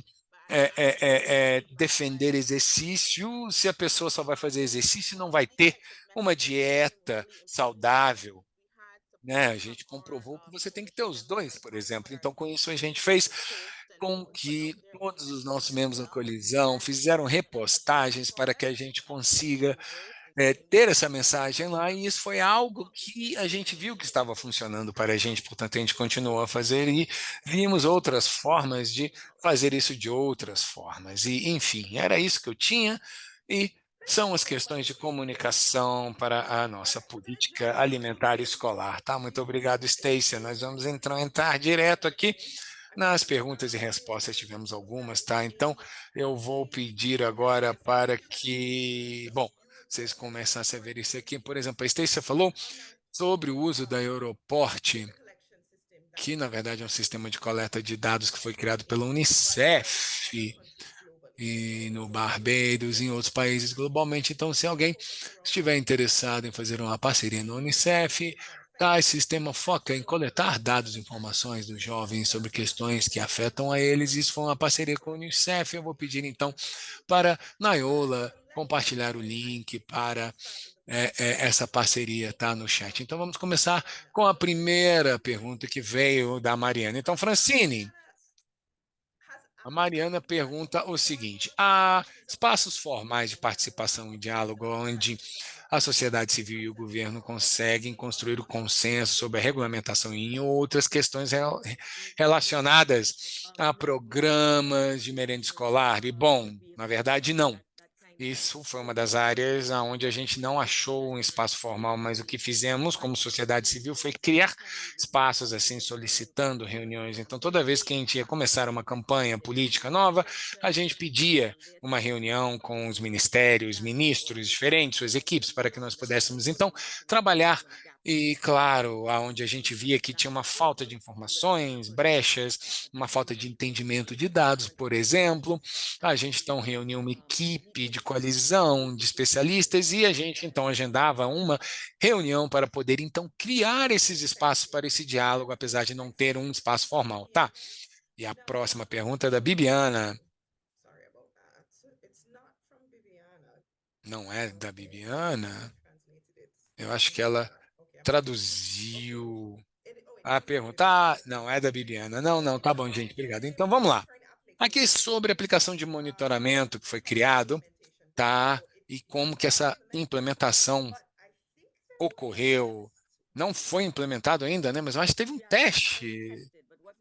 defender exercício se a pessoa só vai fazer exercício e não vai ter uma dieta saudável, né? A gente comprovou que você tem que ter os dois, por exemplo. Então, com isso, a gente fez com que todos os nossos membros da colisão fizeram repostagens para que a gente consiga ter essa mensagem lá, e isso foi algo que a gente viu que estava funcionando para a gente, portanto, a gente continuou a fazer e vimos outras formas de fazer isso de outras formas. E, enfim, era isso que eu tinha, e são as questões de comunicação para a nossa política alimentar escolar, tá? Muito obrigado, Stacia. Nós vamos entrar direto aqui nas perguntas e respostas, tivemos algumas, tá? Então, eu vou pedir agora para que, bom, vocês começassem a ver isso aqui. Por exemplo, a Stacia falou sobre o uso da Europort, que na verdade é um sistema de coleta de dados que foi criado pela Unicef e no Barbados e em outros países globalmente. Então, se alguém estiver interessado em fazer uma parceria no Unicef, esse sistema foca em coletar dados e informações dos jovens sobre questões que afetam a eles. Isso foi uma parceria com a Unicef. Eu vou pedir então para Naiola compartilhar o link para essa parceria, tá, no chat. Então vamos começar com a primeira pergunta que veio da Mariana. Então, Francine, a Mariana pergunta o seguinte: há espaços formais de participação e diálogo onde a sociedade civil e o governo conseguem construir o consenso sobre a regulamentação e em outras questões relacionadas a programas de merenda escolar? E, bom, na verdade, não. Isso foi uma das áreas onde a gente não achou um espaço formal, mas o que fizemos como sociedade civil foi criar espaços assim, solicitando reuniões. Então, toda vez que a gente ia começar uma campanha política nova, a gente pedia uma reunião com os ministérios, ministros diferentes, suas equipes, para que nós pudéssemos, então, trabalhar. E, claro, aonde a gente via que tinha uma falta de informações, brechas, uma falta de entendimento de dados, por exemplo, a gente então reuniu uma equipe de coalizão de especialistas e a gente então agendava uma reunião para poder então criar esses espaços para esse diálogo, apesar de não ter um espaço formal, tá? E a próxima pergunta é da Bibiana. Não é da Bibiana? Eu acho que ela traduziu a pergunta. Ah, não, é da Bibiana. Não, não, tá bom, gente, obrigado. Então vamos lá. Aqui sobre a aplicação de monitoramento que foi criado, tá? E como que essa implementação ocorreu. Não foi implementado ainda, né? Mas eu acho que teve um teste.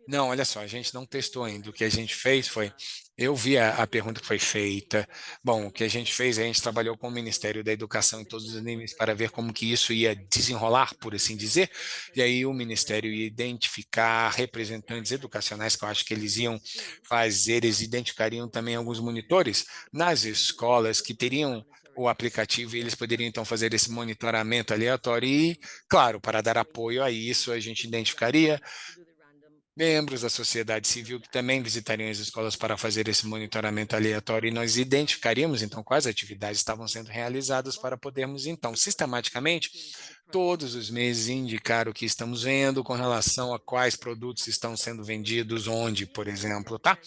Não, olha só, a gente não testou ainda. O que a gente fez foi, eu vi a pergunta que foi feita. Bom, o que a gente fez, a gente trabalhou com o Ministério da Educação em todos os níveis para ver como que isso ia desenrolar, por assim dizer. E aí o Ministério ia identificar representantes educacionais, que eu acho que eles iam fazer, eles identificariam também alguns monitores nas escolas que teriam o aplicativo e eles poderiam então fazer esse monitoramento aleatório e, claro, para dar apoio a isso, a gente identificaria membros da sociedade civil que também visitariam as escolas para fazer esse monitoramento aleatório e nós identificaríamos então quais atividades estavam sendo realizadas para podermos então sistematicamente todos os meses indicar o que estamos vendo com relação a quais produtos estão sendo vendidos onde, por exemplo, tá?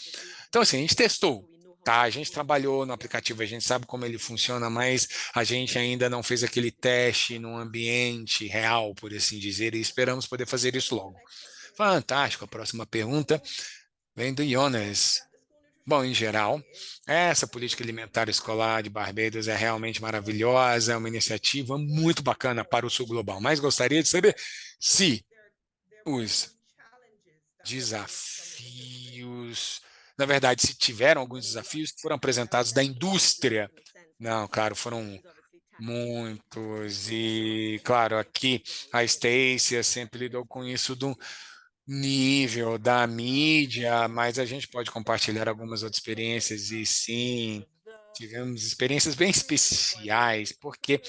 Então assim, a gente testou. Tá, a gente trabalhou no aplicativo, a gente sabe como ele funciona, mas a gente ainda não fez aquele teste no ambiente real, por assim dizer, e esperamos poder fazer isso logo. Fantástico. A próxima pergunta vem do Jonas. Bom, em geral, essa política alimentar escolar de Barbados é realmente maravilhosa, é uma iniciativa muito bacana para o sul global. Mas gostaria de saber se os desafios, na verdade, se tiveram alguns desafios que foram apresentados da indústria. Não, claro, foram muitos. E, claro, aqui a Stacia sempre lidou com isso do nível da mídia, mas a gente pode compartilhar algumas outras experiências e sim, tivemos experiências bem especiais, porque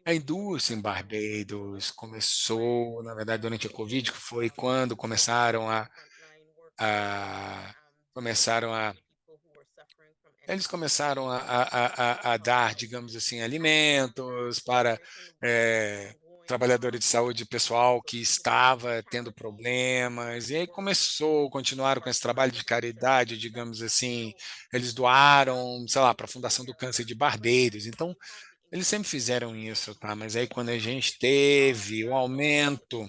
a indústria em Barbados começou, na verdade, durante a Covid, que foi quando a começaram a eles começaram a dar, digamos assim, alimentos para trabalhadores de saúde, pessoal que estava tendo problemas, e aí continuaram com esse trabalho de caridade, digamos assim, eles doaram, sei lá, para a Fundação do Câncer de Barbados, então eles sempre fizeram isso, tá? Mas aí quando a gente teve o aumento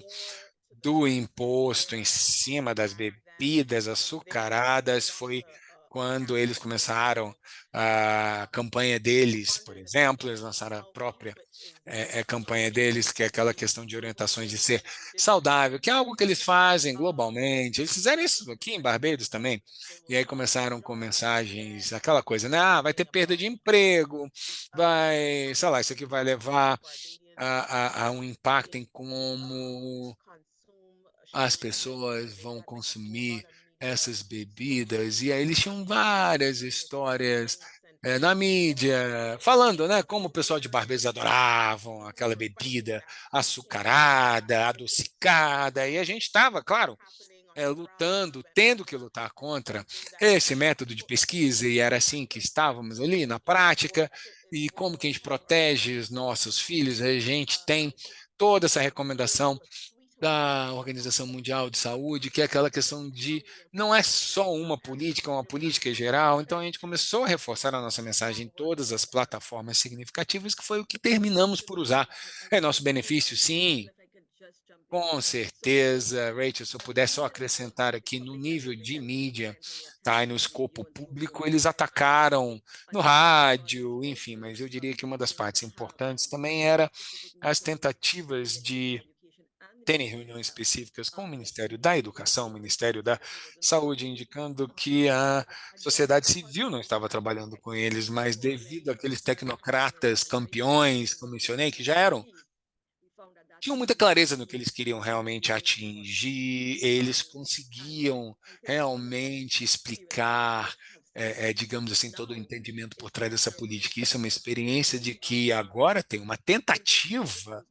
do imposto em cima das bebidas açucaradas, foi quando eles começaram a campanha deles, por exemplo, eles lançaram a própria campanha deles, que é aquela questão de orientações de ser saudável, que é algo que eles fazem globalmente. Eles fizeram isso aqui em Barbados também. E aí começaram com mensagens, aquela coisa, né? Ah, vai ter perda de emprego, vai, sei lá, isso aqui vai levar a um impacto em como as pessoas vão consumir essas bebidas. E aí eles tinham várias histórias na mídia, falando, né, como o pessoal de Barbados adoravam aquela bebida açucarada, adocicada, e a gente estava, claro, lutando, tendo que lutar contra esse método de pesquisa, e era assim que estávamos ali na prática, e como que a gente protege os nossos filhos, a gente tem toda essa recomendação da Organização Mundial de Saúde, que é aquela questão de não é só uma política, é uma política geral. Então a gente começou a reforçar a nossa mensagem em todas as plataformas significativas, que foi o que terminamos por usar. É nosso benefício, sim, com certeza, Rachel, se eu puder só acrescentar aqui no nível de mídia, tá, e no escopo público, eles atacaram no rádio, enfim, mas eu diria que uma das partes importantes também era as tentativas de terem reuniões específicas com o Ministério da Educação, o Ministério da Saúde, indicando que a sociedade civil não estava trabalhando com eles, mas devido àqueles tecnocratas campeões, como mencionei, que já eram tinham muita clareza no que eles queriam realmente atingir, eles conseguiam realmente explicar, digamos assim, todo o entendimento por trás dessa política. Isso é uma experiência de que agora tem uma tentativa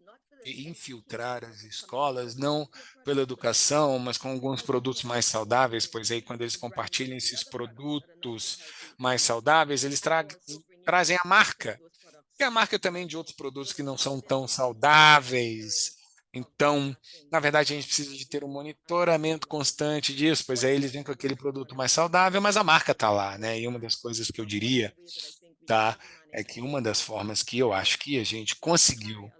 de infiltrar as escolas, não pela educação, mas com alguns produtos mais saudáveis, pois aí quando eles compartilham esses produtos mais saudáveis, eles trazem a marca e a marca também de outros produtos que não são tão saudáveis. Então, na verdade, a gente precisa de ter um monitoramento constante disso, pois aí eles vêm com aquele produto mais saudável, mas a marca está lá, né? E uma das coisas que eu diria, tá, é que uma das formas que eu acho que a gente conseguiu,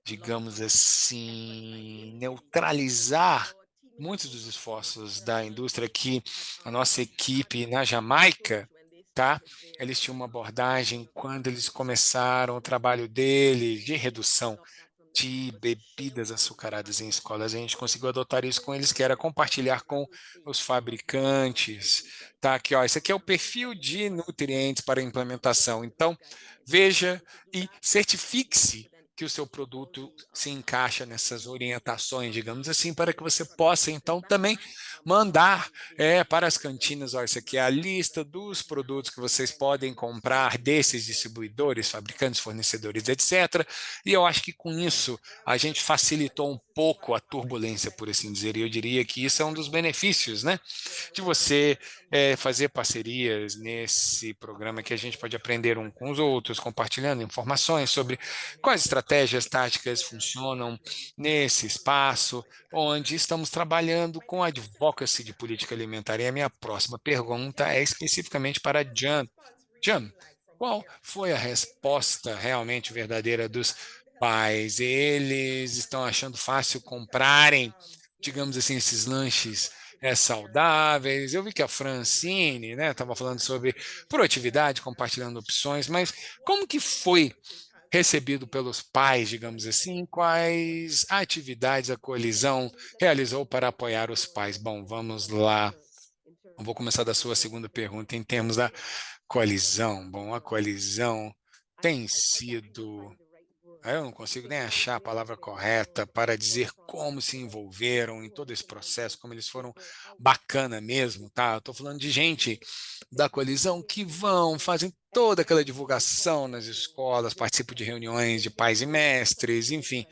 digamos assim, neutralizar muitos dos esforços da indústria que a nossa equipe na Jamaica, tá? Eles tinham uma abordagem quando eles começaram o trabalho deles de redução de bebidas açucaradas em escolas. A gente conseguiu adotar isso com eles, que era compartilhar com os fabricantes, tá? Aqui, ó, esse aqui é o perfil de nutrientes para implementação. Então, veja e certifique-se que o seu produto se encaixa nessas orientações, digamos assim, para que você possa, então, também mandar para as cantinas, ó, isso aqui é a lista dos produtos que vocês podem comprar desses distribuidores, fabricantes, fornecedores, etc. E eu acho que com isso a gente facilitou um pouco a turbulência, por assim dizer, e eu diria que isso é um dos benefícios, né, de você fazer parcerias nesse programa que a gente pode aprender um com os outros, compartilhando informações sobre quais estratégias táticas funcionam nesse espaço, onde estamos trabalhando com advocacy de política alimentar. E a minha próxima pergunta é especificamente para Jan. Jan, qual foi a resposta realmente verdadeira dos pais? Eles estão achando fácil comprarem, digamos assim, esses lanches saudáveis. Eu vi que a Francine, né, estava falando sobre proatividade, compartilhando opções, mas como que foi recebido pelos pais, digamos assim? Quais atividades a coalizão realizou para apoiar os pais? Bom, vamos lá. Eu vou começar da sua segunda pergunta em termos da coalizão. Bom, a coalizão tem sido eu não consigo nem achar a palavra correta para dizer como se envolveram em todo esse processo, como eles foram bacana mesmo, tá? Estou falando de gente da coalizão que vão, fazem toda aquela divulgação nas escolas, participam de reuniões de pais e mestres, enfim.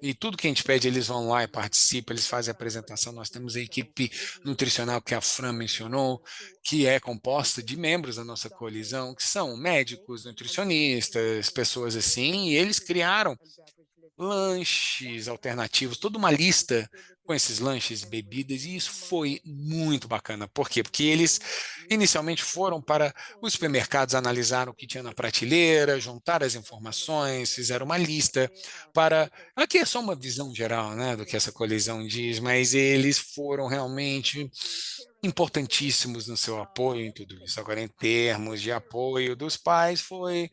E tudo que a gente pede, eles vão lá e participam, eles fazem a apresentação. Nós temos a equipe nutricional que a Fran mencionou, que é composta de membros da nossa coalizão, que são médicos, nutricionistas, pessoas assim, e eles criaram lanches alternativos, toda uma lista com esses lanches e bebidas, e isso foi muito bacana. Por quê? Porque eles inicialmente foram para os supermercados, analisaram o que tinha na prateleira, juntaram as informações, fizeram uma lista para. Aqui é só uma visão geral, né, do que essa colisão diz, mas eles foram realmente importantíssimos no seu apoio em tudo isso. Agora, em termos de apoio dos pais, foi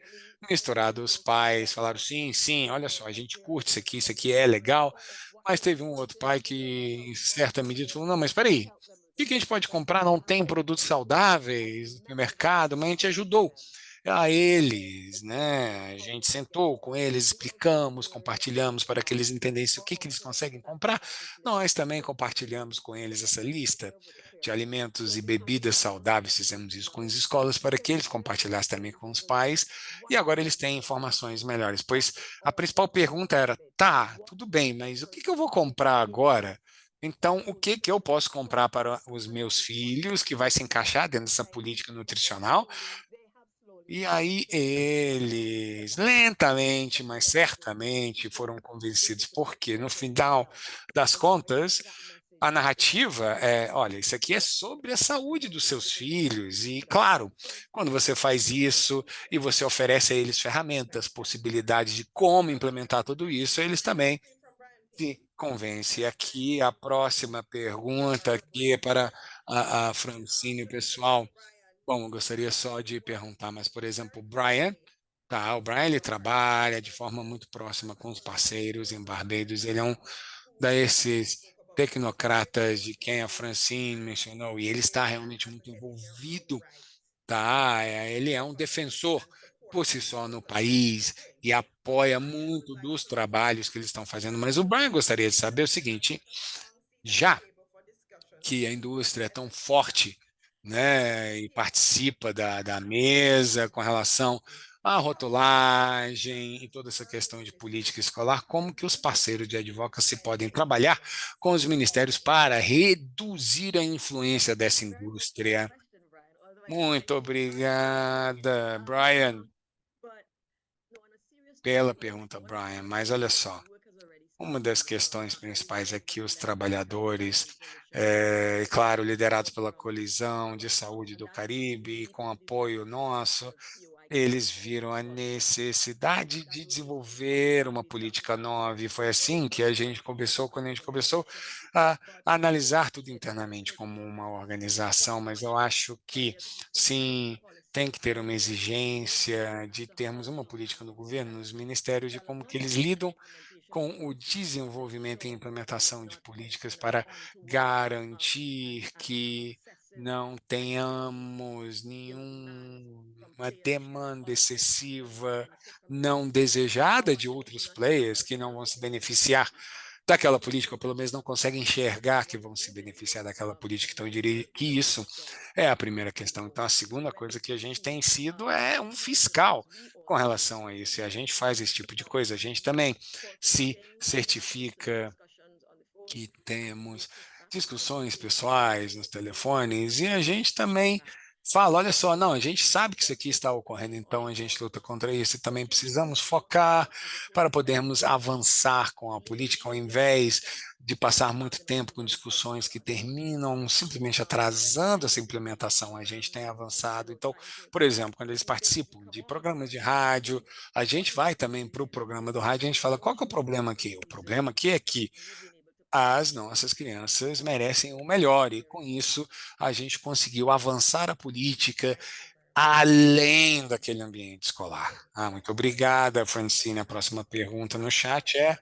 misturado. Os pais falaram, sim, sim, olha só, a gente curte isso aqui é legal, mas teve um outro pai que, em certa medida, falou, não, mas espera aí, o que a gente pode comprar? Não tem produtos saudáveis no mercado, mas a gente ajudou a eles, né? A gente sentou com eles, explicamos, compartilhamos para que eles entendessem o que eles conseguem comprar. Nós também compartilhamos com eles essa lista de alimentos e bebidas saudáveis, fizemos isso com as escolas para que eles compartilhassem também com os pais, e agora eles têm informações melhores. Pois a principal pergunta era: tá, tudo bem, mas o que eu vou comprar agora? Então, o que eu posso comprar para os meus filhos que vai se encaixar dentro dessa política nutricional? E aí eles, lentamente, mas certamente, foram convencidos, porque no final das contas, a narrativa é, olha, isso aqui é sobre a saúde dos seus filhos. E, claro, quando você faz isso e você oferece a eles ferramentas, possibilidades de como implementar tudo isso, eles também se convencem. Aqui, a próxima pergunta aqui é para a Francine, pessoal. Bom, eu gostaria só de perguntar, mas, por exemplo, o Brian, tá? O Brian ele trabalha de forma muito próxima com os parceiros em Barbados. Ele é um desses tecnocratas de quem a Francine mencionou, e ele está realmente muito envolvido, tá? Ele é um defensor por si só no país e apoia muito dos trabalhos que eles estão fazendo. Mas o Brian gostaria de saber o seguinte: já que a indústria é tão forte, né, e participa da mesa com relação à rotulagem e toda essa questão de política escolar, como que os parceiros de advocacy podem trabalhar com os ministérios para reduzir a influência dessa indústria? Muito obrigada, Brian, pela pergunta, Brian. Mas olha só, uma das questões principais é que os trabalhadores, claro, liderados pela Colisão de Saúde do Caribe, e com apoio nosso, eles viram a necessidade de desenvolver uma política nova, e foi assim que a gente começou, quando a gente começou a analisar tudo internamente como uma organização, mas eu acho que, sim, tem que ter uma exigência de termos uma política no governo, nos ministérios, de como que eles lidam com o desenvolvimento e implementação de políticas para garantir que não tenhamos nenhuma demanda excessiva não desejada de outros players que não vão se beneficiar daquela política, ou pelo menos não conseguem enxergar que vão se beneficiar daquela política. Então, eu diria que isso é a primeira questão. Então, a segunda coisa que a gente tem sido é um fiscal com relação a isso. E a gente faz esse tipo de coisa. A gente também se certifica que temos discussões pessoais nos telefones, e a gente também fala, olha só, não, a gente sabe que isso aqui está ocorrendo, então a gente luta contra isso e também precisamos focar para podermos avançar com a política, ao invés de passar muito tempo com discussões que terminam simplesmente atrasando essa implementação. A gente tem avançado. Então, por exemplo, quando eles participam de programas de rádio, a gente vai também para o programa do rádio, a gente fala, qual que é o problema aqui? O problema aqui é que as nossas crianças merecem o melhor, e com isso a gente conseguiu avançar a política além daquele ambiente escolar. Muito obrigada, Francine. A próxima pergunta no chat é,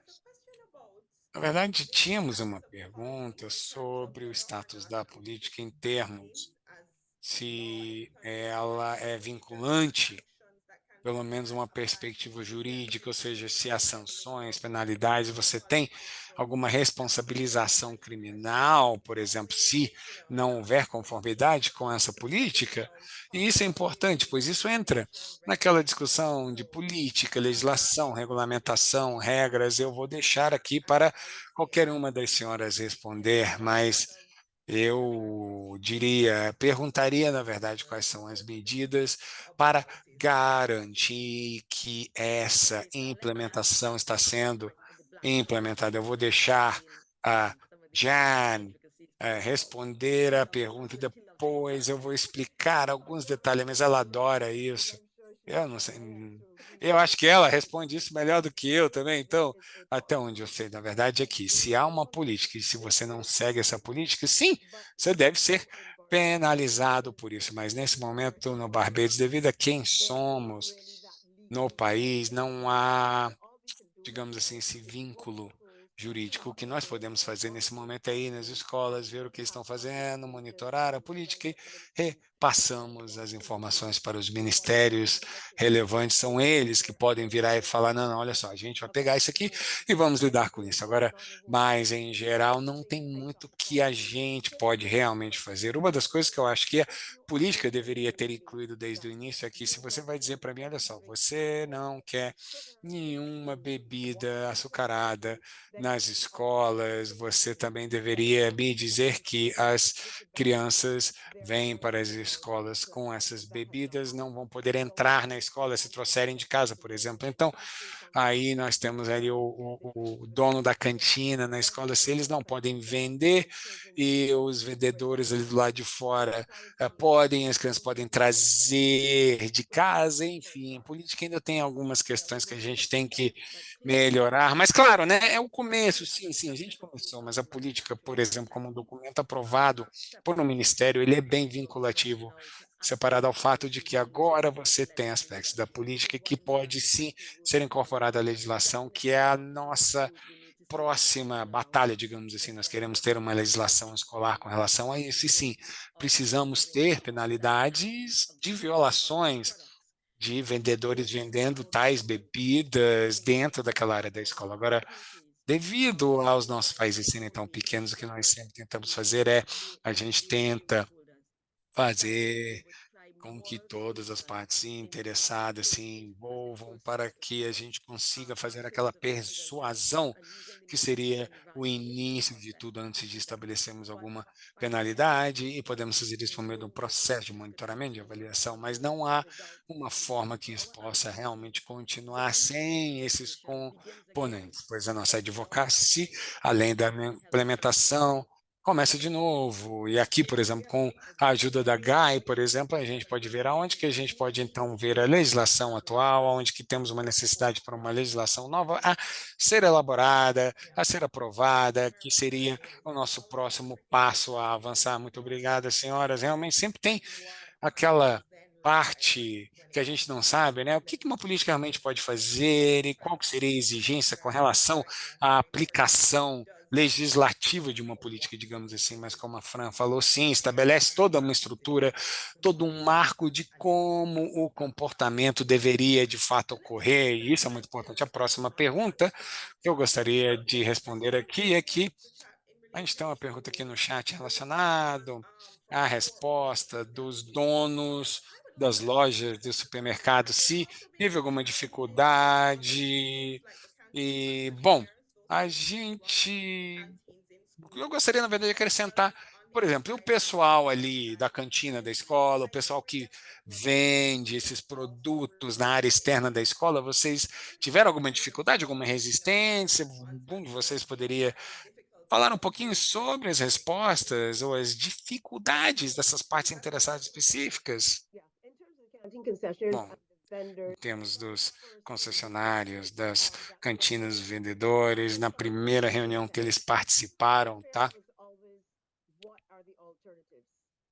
na verdade, tínhamos uma pergunta sobre o status da política em termos se ela é vinculante, pelo menos uma perspectiva jurídica, ou seja, se há sanções, penalidades, você tem alguma responsabilização criminal, por exemplo, se não houver conformidade com essa política. E isso é importante, pois isso entra naquela discussão de política, legislação, regulamentação, regras. Eu vou deixar aqui para qualquer uma das senhoras responder, mas eu diria, perguntaria, na verdade, quais são as medidas para garantir que essa implementação está sendo implementada. Eu vou deixar a Jan responder a pergunta e depois eu vou explicar alguns detalhes, mas ela adora isso. Eu não sei. Eu acho que ela responde isso melhor do que eu também. Então, até onde eu sei, na verdade, é que se há uma política e se você não segue essa política, sim, você deve ser penalizado por isso, mas nesse momento no Barbados, devido a quem somos no país, não há, digamos assim, esse vínculo jurídico. O que nós podemos fazer nesse momento é ir nas escolas, ver o que estão fazendo, monitorar a política e repassamos as informações para os ministérios relevantes. São eles que podem virar e falar, não, não, olha só, a gente vai pegar isso aqui e vamos lidar com isso. Agora, mas em geral, não tem muito que a gente pode realmente fazer. Uma das coisas que eu acho que a política deveria ter incluído desde o início é que se você vai dizer para mim, olha só, você não quer nenhuma bebida açucarada nas escolas, você também deveria me dizer que as crianças vêm para as escolas com essas bebidas, não vão poder entrar na escola se trouxerem de casa, por exemplo. Então, aí nós temos ali o dono da cantina na escola, se eles não podem vender e os vendedores ali do lado de fora podem, as crianças podem trazer de casa, enfim, a política ainda tem algumas questões que a gente tem que melhorar, mas claro, né, é o começo, sim, sim, a gente começou, mas a política, por exemplo, como um documento aprovado por um ministério, ele é bem vinculativo, separado ao fato de que agora você tem aspectos da política que pode sim ser incorporado à legislação, que é a nossa próxima batalha, digamos assim. Nós queremos ter uma legislação escolar com relação a isso, e sim, precisamos ter penalidades de violações de vendedores vendendo tais bebidas dentro daquela área da escola. Agora, devido aos nossos países serem tão pequenos, o que nós sempre tentamos fazer é a gente tenta fazer com que todas as partes interessadas se envolvam para que a gente consiga fazer aquela persuasão que seria o início de tudo antes de estabelecermos alguma penalidade e podemos fazer isso por meio de um processo de monitoramento, de avaliação, mas não há uma forma que isso possa realmente continuar sem esses componentes, pois a nossa advocacy, além da implementação, começa de novo. E aqui, por exemplo, com a ajuda da GAI, por exemplo, a gente pode ver aonde que a gente pode então ver a legislação atual, onde que temos uma necessidade para uma legislação nova a ser elaborada, a ser aprovada, que seria o nosso próximo passo a avançar. Muito obrigada, senhoras. Realmente sempre tem aquela parte que a gente não sabe, né? O que que uma política realmente pode fazer e qual que seria a exigência com relação à aplicação legislativa de uma política, digamos assim, mas como a Fran falou, sim, estabelece toda uma estrutura, todo um marco de como o comportamento deveria de fato ocorrer, e isso é muito importante. A próxima pergunta que eu gostaria de responder aqui é que a gente tem uma pergunta aqui no chat relacionado à resposta dos donos das lojas de supermercado, se teve alguma dificuldade. E, bom, a gente. Eu gostaria, na verdade, de acrescentar, por exemplo, e o pessoal ali da cantina da escola, o pessoal que vende esses produtos na área externa da escola, vocês tiveram alguma dificuldade, alguma resistência? Algum de vocês poderia falar um pouquinho sobre as respostas ou as dificuldades dessas partes interessadas específicas? Bom, em termos dos concessionários, das cantinas dos vendedores, na primeira reunião que eles participaram, tá?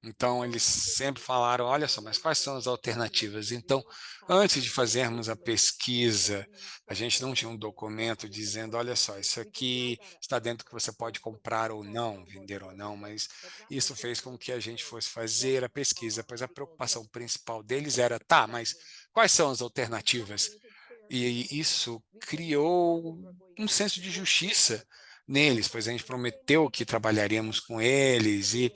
Então, eles sempre falaram, olha só, mas quais são as alternativas? Então, antes de fazermos a pesquisa, a gente não tinha um documento dizendo, olha só, isso aqui está dentro do que você pode comprar ou não, vender ou não, mas isso fez com que a gente fosse fazer a pesquisa, pois a preocupação principal deles era, tá, mas quais são as alternativas? E isso criou um senso de justiça neles, pois a gente prometeu que trabalharíamos com eles e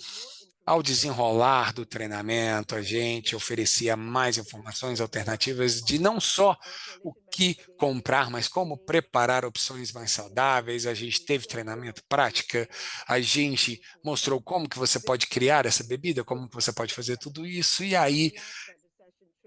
ao desenrolar do treinamento, a gente oferecia mais informações alternativas de não só o que comprar, mas como preparar opções mais saudáveis. A gente teve treinamento prática, a gente mostrou como que você pode criar essa bebida, como que você pode fazer tudo isso, e aí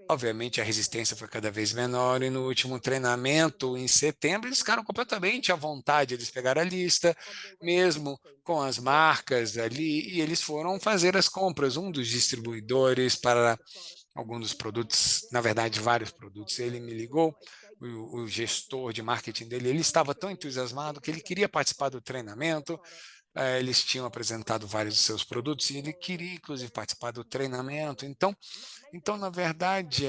obviamente, a resistência foi cada vez menor e no último treinamento, em setembro, eles ficaram completamente à vontade. Eles pegaram a lista, mesmo com as marcas ali, e eles foram fazer as compras. Um dos distribuidores para alguns dos produtos, na verdade, vários produtos, ele me ligou, o gestor de marketing dele, ele estava tão entusiasmado que ele queria participar do treinamento, eles tinham apresentado vários dos seus produtos e ele queria, inclusive, participar do treinamento. Então, na verdade,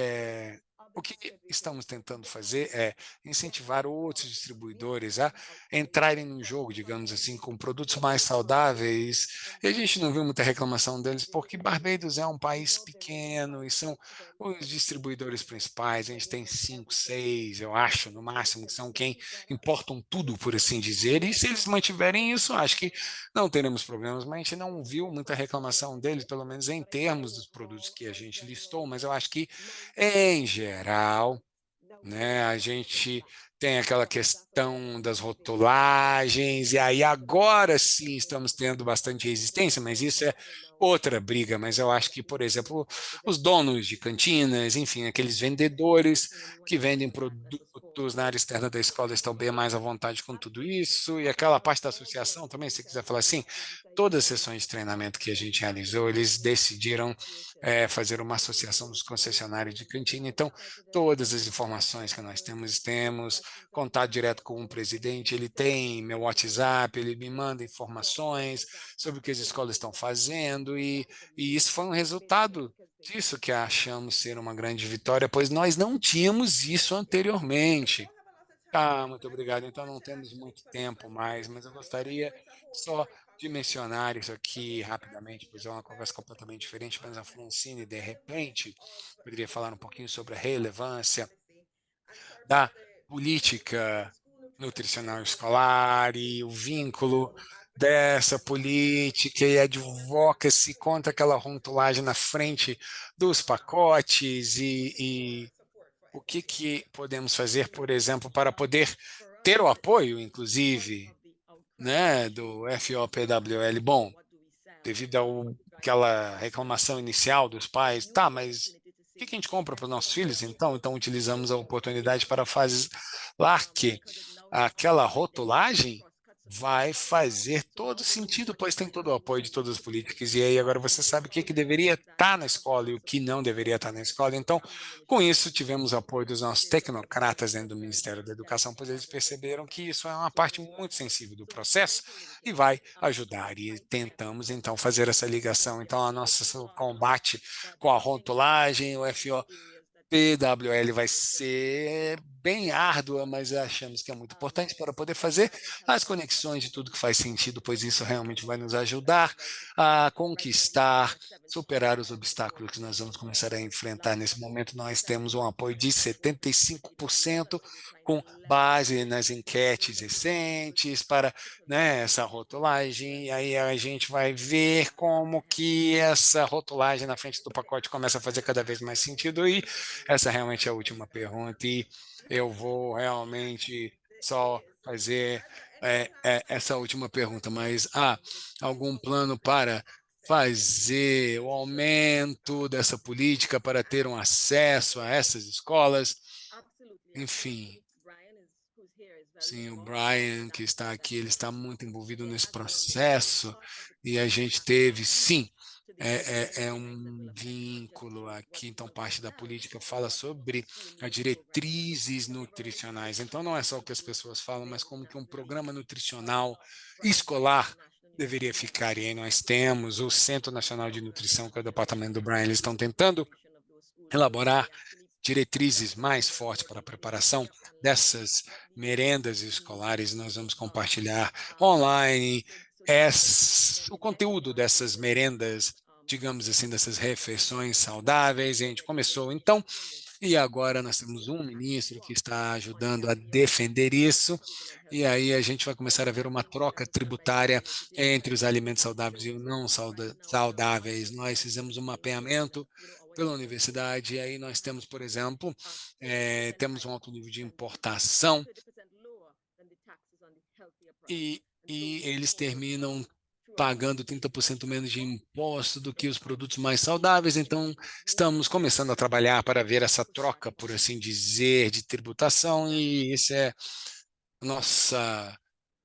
o que estamos tentando fazer é incentivar outros distribuidores a entrarem no jogo, digamos assim, com produtos mais saudáveis. E a gente não viu muita reclamação deles, porque Barbados é um país pequeno e são os distribuidores principais. A gente tem cinco, seis, eu acho, no máximo, que são quem importam tudo, por assim dizer. E se eles mantiverem isso, acho que não teremos problemas, mas a gente não viu muita reclamação deles, pelo menos em termos dos produtos que a gente listou, mas eu acho que, em geral, né, a gente tem aquela questão das rotulagens, e aí agora sim estamos tendo bastante resistência, mas isso é outra briga. Mas eu acho que, por exemplo, os donos de cantinas, enfim, aqueles vendedores que vendem produtos na área externa da escola estão bem mais à vontade com tudo isso, e aquela parte da associação também, se quiser falar assim, todas as sessões de treinamento que a gente realizou, eles decidiram fazer uma associação dos concessionários de cantina. Então, todas as informações que nós temos contato direto com o presidente, ele tem meu WhatsApp, ele me manda informações sobre o que as escolas estão fazendo, e isso foi um resultado disso que achamos ser uma grande vitória, pois nós não tínhamos isso anteriormente. Ah, muito obrigado. Então, não temos muito tempo mais, mas eu gostaria só de mencionar isso aqui rapidamente, pois é uma conversa completamente diferente, mas a Francine, de repente, poderia falar um pouquinho sobre a relevância da política nutricional escolar e o vínculo dessa política e advoca-se contra aquela rotulagem na frente dos pacotes e o que podemos fazer, por exemplo, para poder ter o apoio, inclusive, né, do FOPWL. Bom, devido àquela reclamação inicial dos pais, tá, mas o que a gente compra para os nossos filhos, então? Então, utilizamos a oportunidade para fazer que aquela rotulagem vai fazer todo sentido, pois tem todo o apoio de todas as políticas. E aí agora você sabe o que deveria estar na escola e o que não deveria estar na escola. Então, com isso, tivemos o apoio dos nossos tecnocratas dentro do Ministério da Educação, pois eles perceberam que isso é uma parte muito sensível do processo e vai ajudar. E tentamos, então, fazer essa ligação. Então, a nosso combate com a rotulagem, o FOPWL vai ser bem árdua, mas achamos que é muito importante para poder fazer as conexões de tudo que faz sentido, pois isso realmente vai nos ajudar a conquistar, superar os obstáculos que nós vamos começar a enfrentar. Nesse momento, nós temos um apoio de 75% com base nas enquetes recentes para, né, essa rotulagem, e aí a gente vai ver como que essa rotulagem na frente do pacote começa a fazer cada vez mais sentido, e essa realmente é a última pergunta, e eu vou realmente só fazer essa última pergunta, mas há algum plano para fazer o aumento dessa política para ter um acesso a essas escolas? Enfim, sim, o Brian, que está aqui, ele está muito envolvido nesse processo e a gente teve, sim, é um vínculo aqui. Então, parte da política fala sobre as diretrizes nutricionais. Então, não é só o que as pessoas falam, mas como que um programa nutricional escolar deveria ficar. E aí nós temos o Centro Nacional de Nutrição, que é o departamento do Brian, eles estão tentando elaborar diretrizes mais fortes para a preparação dessas merendas escolares. Nós vamos compartilhar online o conteúdo dessas merendas, digamos assim, dessas refeições saudáveis. A gente começou então, e agora nós temos um ministro que está ajudando a defender isso, e aí a gente vai começar a ver uma troca tributária entre os alimentos saudáveis e os não saudáveis. Nós fizemos um mapeamento pela universidade, e aí nós temos, por exemplo, temos um alto nível de importação, e eles terminam pagando 30% menos de imposto do que os produtos mais saudáveis. Então, estamos começando a trabalhar para ver essa troca, por assim dizer, de tributação, e isso é a nossa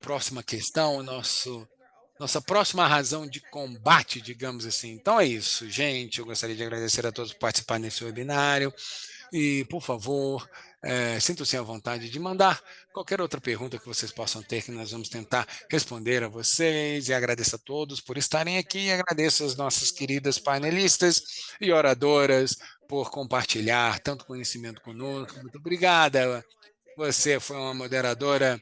próxima questão, nossa próxima razão de combate, digamos assim. Então é isso, gente. Eu gostaria de agradecer a todos por participarem desse webinário. E, por favor, sintam-se à vontade de mandar qualquer outra pergunta que vocês possam ter, que nós vamos tentar responder a vocês. E agradeço a todos por estarem aqui. E agradeço às nossas queridas painelistas e oradoras por compartilhar tanto conhecimento conosco. Muito obrigada. Você foi uma moderadora